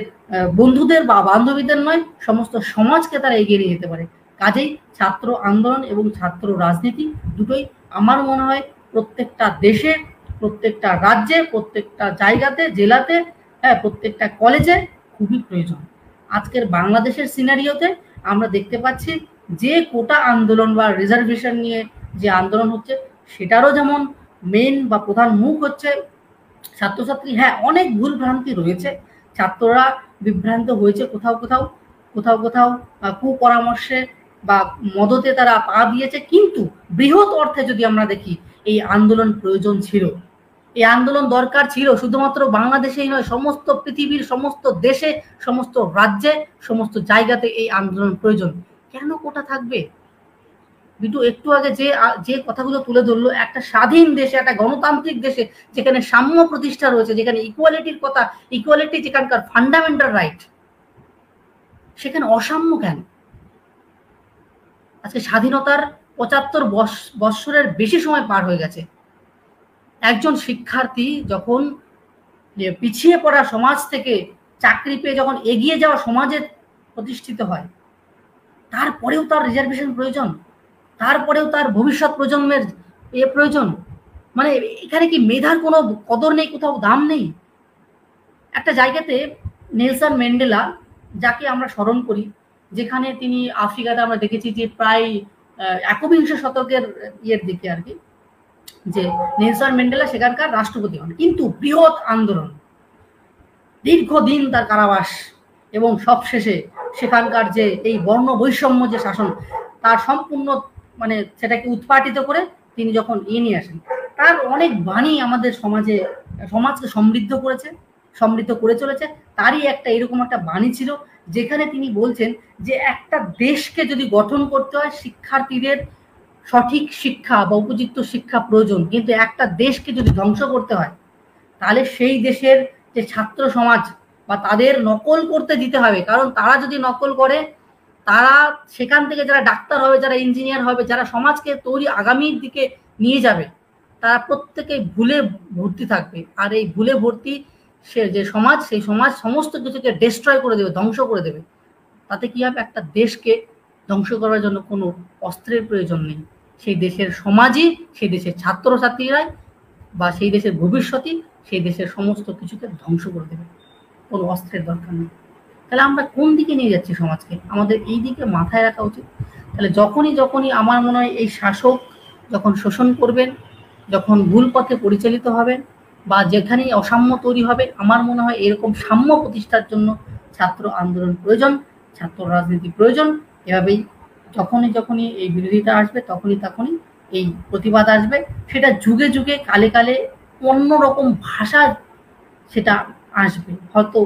বন্ধুদের বা বান্ধবীদের নয়, সমস্ত সমাজকে তারা এগিয়ে নিয়ে যেতে পারে। কাজেই ছাত্র আন্দোলন এবং ছাত্র রাজনীতি দুটোই আমার মনে হয় প্রত্যেকটা দেশে, প্রত্যেকটা রাজ্যে, প্রত্যেকটা জায়গাতে, জেলাতে, হ্যাঁ, প্রত্যেকটা কলেজে খুবই প্রয়োজন। আজকের বাংলাদেশের সিনারিওতে আমরা দেখতে পাচ্ছি যে কোটা আন্দোলন বা রিজার্ভেশন নিয়ে যে আন্দোলন হচ্ছে, সেটারও যেমন মেন বা প্রধান মুখ হচ্ছে ছাত্রছাত্রী। হ্যাঁ, অনেক ভুল ভ্রান্তি রয়েছে, ছাত্ররা বিভ্রান্ত হয়েছে কোথাও কোথাও, কোথাও কোথাও কুপরামর্শে বা মদতে তারা পা দিয়েছে, কিন্তু বৃহৎ অর্থে যদি আমরা দেখি এই আন্দোলন প্রয়োজন ছিল, এই আন্দোলন দরকার ছিল। শুধুমাত্র বাংলাদেশেই নয়, সমস্ত পৃথিবীর সমস্ত দেশে, সমস্ত রাজ্যে, সমস্ত জায়গাতে এই আন্দোলন প্রয়োজন। কেন কোটা থাকবে? বিটু একটু আগে যে যে কথাগুলো তুলে ধরলো, একটা স্বাধীন দেশে, একটা গণতান্ত্রিক দেশে, যেখানে সাম্য প্রতিষ্ঠা রয়েছে, যেখানে ইকুয়ালিটির কথা, ইকুয়ালিটি যেখানকার ফান্ডামেন্টাল রাইট, সেখানে অসাম্য কেন? আজকে স্বাধীনতার ৭৫ বৎসরের বেশি সময় পার হয়ে গেছে। একজন শিক্ষার্থী যখন পিছিয়ে পড়া সমাজ থেকে চাকরি পেয়ে যখন এগিয়ে যাওয়া সমাজে প্রতিষ্ঠিত হয়, তারপরেও তার রিজার্ভেশন প্রয়োজন, তারপরেও তার ভবিষ্যৎ প্রজন্মের প্রয়োজন। মানে এখানে কি মেধার কোনো কদর নেই, কোথাও দাম নেই? একটা জায়গাতে নেলসন ম্যান্ডেলা, যাকে আমরা স্মরণ করি, যেখানে তিনি আফ্রিকাতে আমরা দেখেছি যে প্রায় ১বিংশ শতকের ইয়ের দিকে আর কি, যে নেলসন ম্যান্ডেলা সেখানকার রাষ্ট্রপতি হন, কিন্তু বৃহৎ আন্দোলন, দীর্ঘদিন তার কারাবাস, এবং সবশেষে সেখানকার যে এই বর্ণ বৈষম্য যে শাসন, তার সম্পূর্ণ মানে সেটাকে উৎপাটিত করে তিনি যখন নিয়ে আসেন, তার অনেক বাণী আমাদের সমাজকে সমৃদ্ধ করেছে, সমৃদ্ধ করে চলেছে। তারই একটা এরকম একটা বাণী ছিল, যেখানে তিনি বলছেন যে একটা দেশকে যদি গঠন করতে হয়, শিক্ষার্থীদের সঠিক শিক্ষা বা উপযুক্ত শিক্ষা প্রয়োজন, কিন্তু একটা দেশকে যদি ধ্বংস করতে হয়, তাহলে সেই দেশের যে ছাত্র সমাজ বা তাদের নকল করতে দিতে হবে। কারণ তারা যদি নকল করে, তারা সেখান থেকে যারা ডাক্তার হবে, যারা ইঞ্জিনিয়ার হবে, যারা সমাজকে তৈরি আগামীর দিকে নিয়ে যাবে, তারা প্রত্যেকেই ভুলে ভর্তি থাকবে। আর এই ভুলে ভর্তি সে যে সমাজ, সেই সমাজ সমস্ত কিছুকে ডিস্ট্রয় করে দেবে, ধ্বংস করে দেবে। তাতে কি হবে? একটা দেশকে ধ্বংস করার জন্য কোনো অস্ত্রের প্রয়োজন নেই। সেই দেশের সমাজই, সেই দেশের ছাত্রছাত্রীরাই বা সেই দেশের ভবিষ্যৎই সেই দেশের সমস্ত কিছুকে ধ্বংস করে দেবে। কোনো অস্ত্রের দরকার নেই। তাহলে আমরা কোন দিকে নিয়ে যাচ্ছি সমাজকে? আমাদের এই দিকে মাথায় রাখা উচিত। তাহলে যখনই আমার মনে হয় এই শাসক যখন শোষণ করবেন, যখন ভুল পথে পরিচালিত হবেন, বা যেখানেই অসাম্য তৈরি হবে, আমার মনে হয় এরকম সাম্য প্রতিষ্ঠার জন্য ছাত্র আন্দোলন প্রয়োজন, ছাত্র রাজনীতি প্রয়োজন। এভাবেই যখনই এই বিরোধিতা আসবে, তখনই এই প্রতিবাদ আসবে। সেটা যুগে যুগে, কালে কালে অন্যরকম ভাষা সেটা আসবে। হয়তো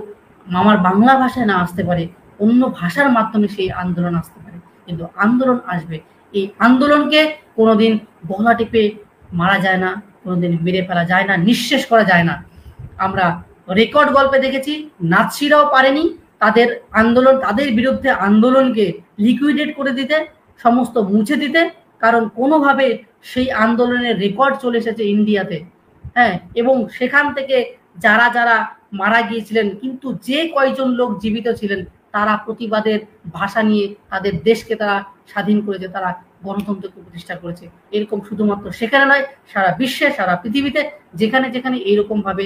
আমার বাংলা ভাষায় না আসতে পারে, অন্য ভাষার মাধ্যমে সেই আন্দোলন আসতে পারে, কিন্তু আন্দোলন আসবে। এই আন্দোলনকে কোনোদিন গলা টিপে মারা যায় না, কোনোদিন মেরে ফেলা যায় না, নিঃশেষ করা যায় না। আমরা রেকর্ড গল্পে দেখেছি, নাৎসিরাও পারেনি তাদের আন্দোলন, তাদের বিরুদ্ধে আন্দোলনকে লিকুইডেট করে দিতে, সমস্ত মুছে দিতে, কারণ কোনোভাবে সেই আন্দোলনের রেকর্ড চলে এসেছে ইন্ডিয়াতে। হ্যাঁ, এবং সেখান থেকে যারা যারা মারা গিয়েছিলেন, কিন্তু যে কয়জন লোক জীবিত ছিলেন, তারা প্রতিবাদের ভাষা নিয়ে তাদের দেশকে তারা স্বাধীন করেছে, তারা গণতন্ত্রকে প্রতিষ্ঠা করেছে। এরকম শুধুমাত্র সেখানে নয়, সারা বিশ্বে, সারা পৃথিবীতে যেখানে যেখানে এইরকম ভাবে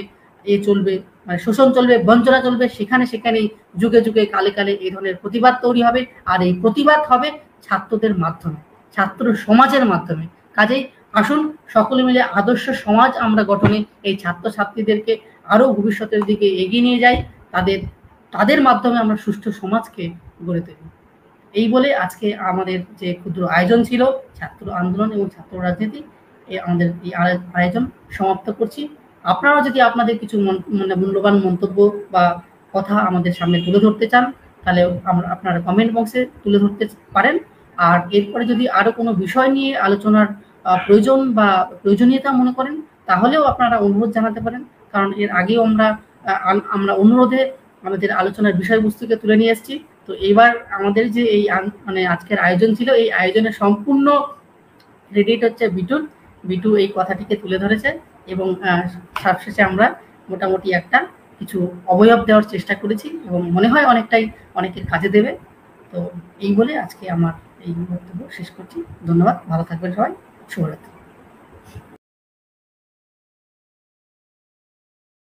চলবে, মানে শোষণ চলবে, বঞ্চনা চলবে, সেখানেই যুগে যুগে, কালে কালে এই ধরনের প্রতিবাদ তৈরি হবে। আর এই প্রতিবাদ হবে ছাত্রদের মাধ্যমে, ছাত্র সমাজের মাধ্যমে। কাজেই আসুন সকলে মিলে আদর্শ সমাজ আমরা গঠনে এই ছাত্রছাত্রীদেরকে আরো ভবিষ্যতের দিকে এগিয়ে নিয়ে যাই, তাদের মাধ্যমে আমরা সুষ্ঠু সমাজকে গড়ে তুলি। এই বলে আজকে আমাদের যে ক্ষুদ্র আয়োজন ছিল ছাত্র আন্দোলন এবং ছাত্র রাজনীতি, আমাদের এই আয়োজন সমাপ্ত করছি। আপনারা যদি আপনাদের কিছু মূল্যবান মন্তব্য বা কথা আমাদের সামনে তুলে ধরতে চান, তাহলে আপনারা কমেন্ট বক্সে তুলে ধরতে পারেন। আর এরপরে যদি আরো কোনো বিষয় নিয়ে আলোচনার প্রয়োজন বা প্রয়োজনীয়তা মনে করেন, তাহলেও আপনারা অনুরোধ জানাতে পারেন। কারণ এর আগেও আমরা অনুরোধে আমাদের আলোচনার বিষয়বস্তুকে তুলে নিয়ে এসেছি। তো এবার আমাদের যে এই মানে আজকের আয়োজন ছিল, এই আয়োজনের সম্পূর্ণ ক্রেডিট হচ্ছে বিটু এই কথাটিকে তুলে ধরেছে, এবং সবশেষে আমরা মোটামুটি একটা কিছু অবয়ব দেওয়ার চেষ্টা করেছি এবং মনে হয় অনেকটাই অনেকের কাজে দেবে। তো এই বলে আজকে আমার এই বক্তব্য শেষ করছি। ধন্যবাদ, ভালো থাকবেন সবাই, শুভরাত্রি।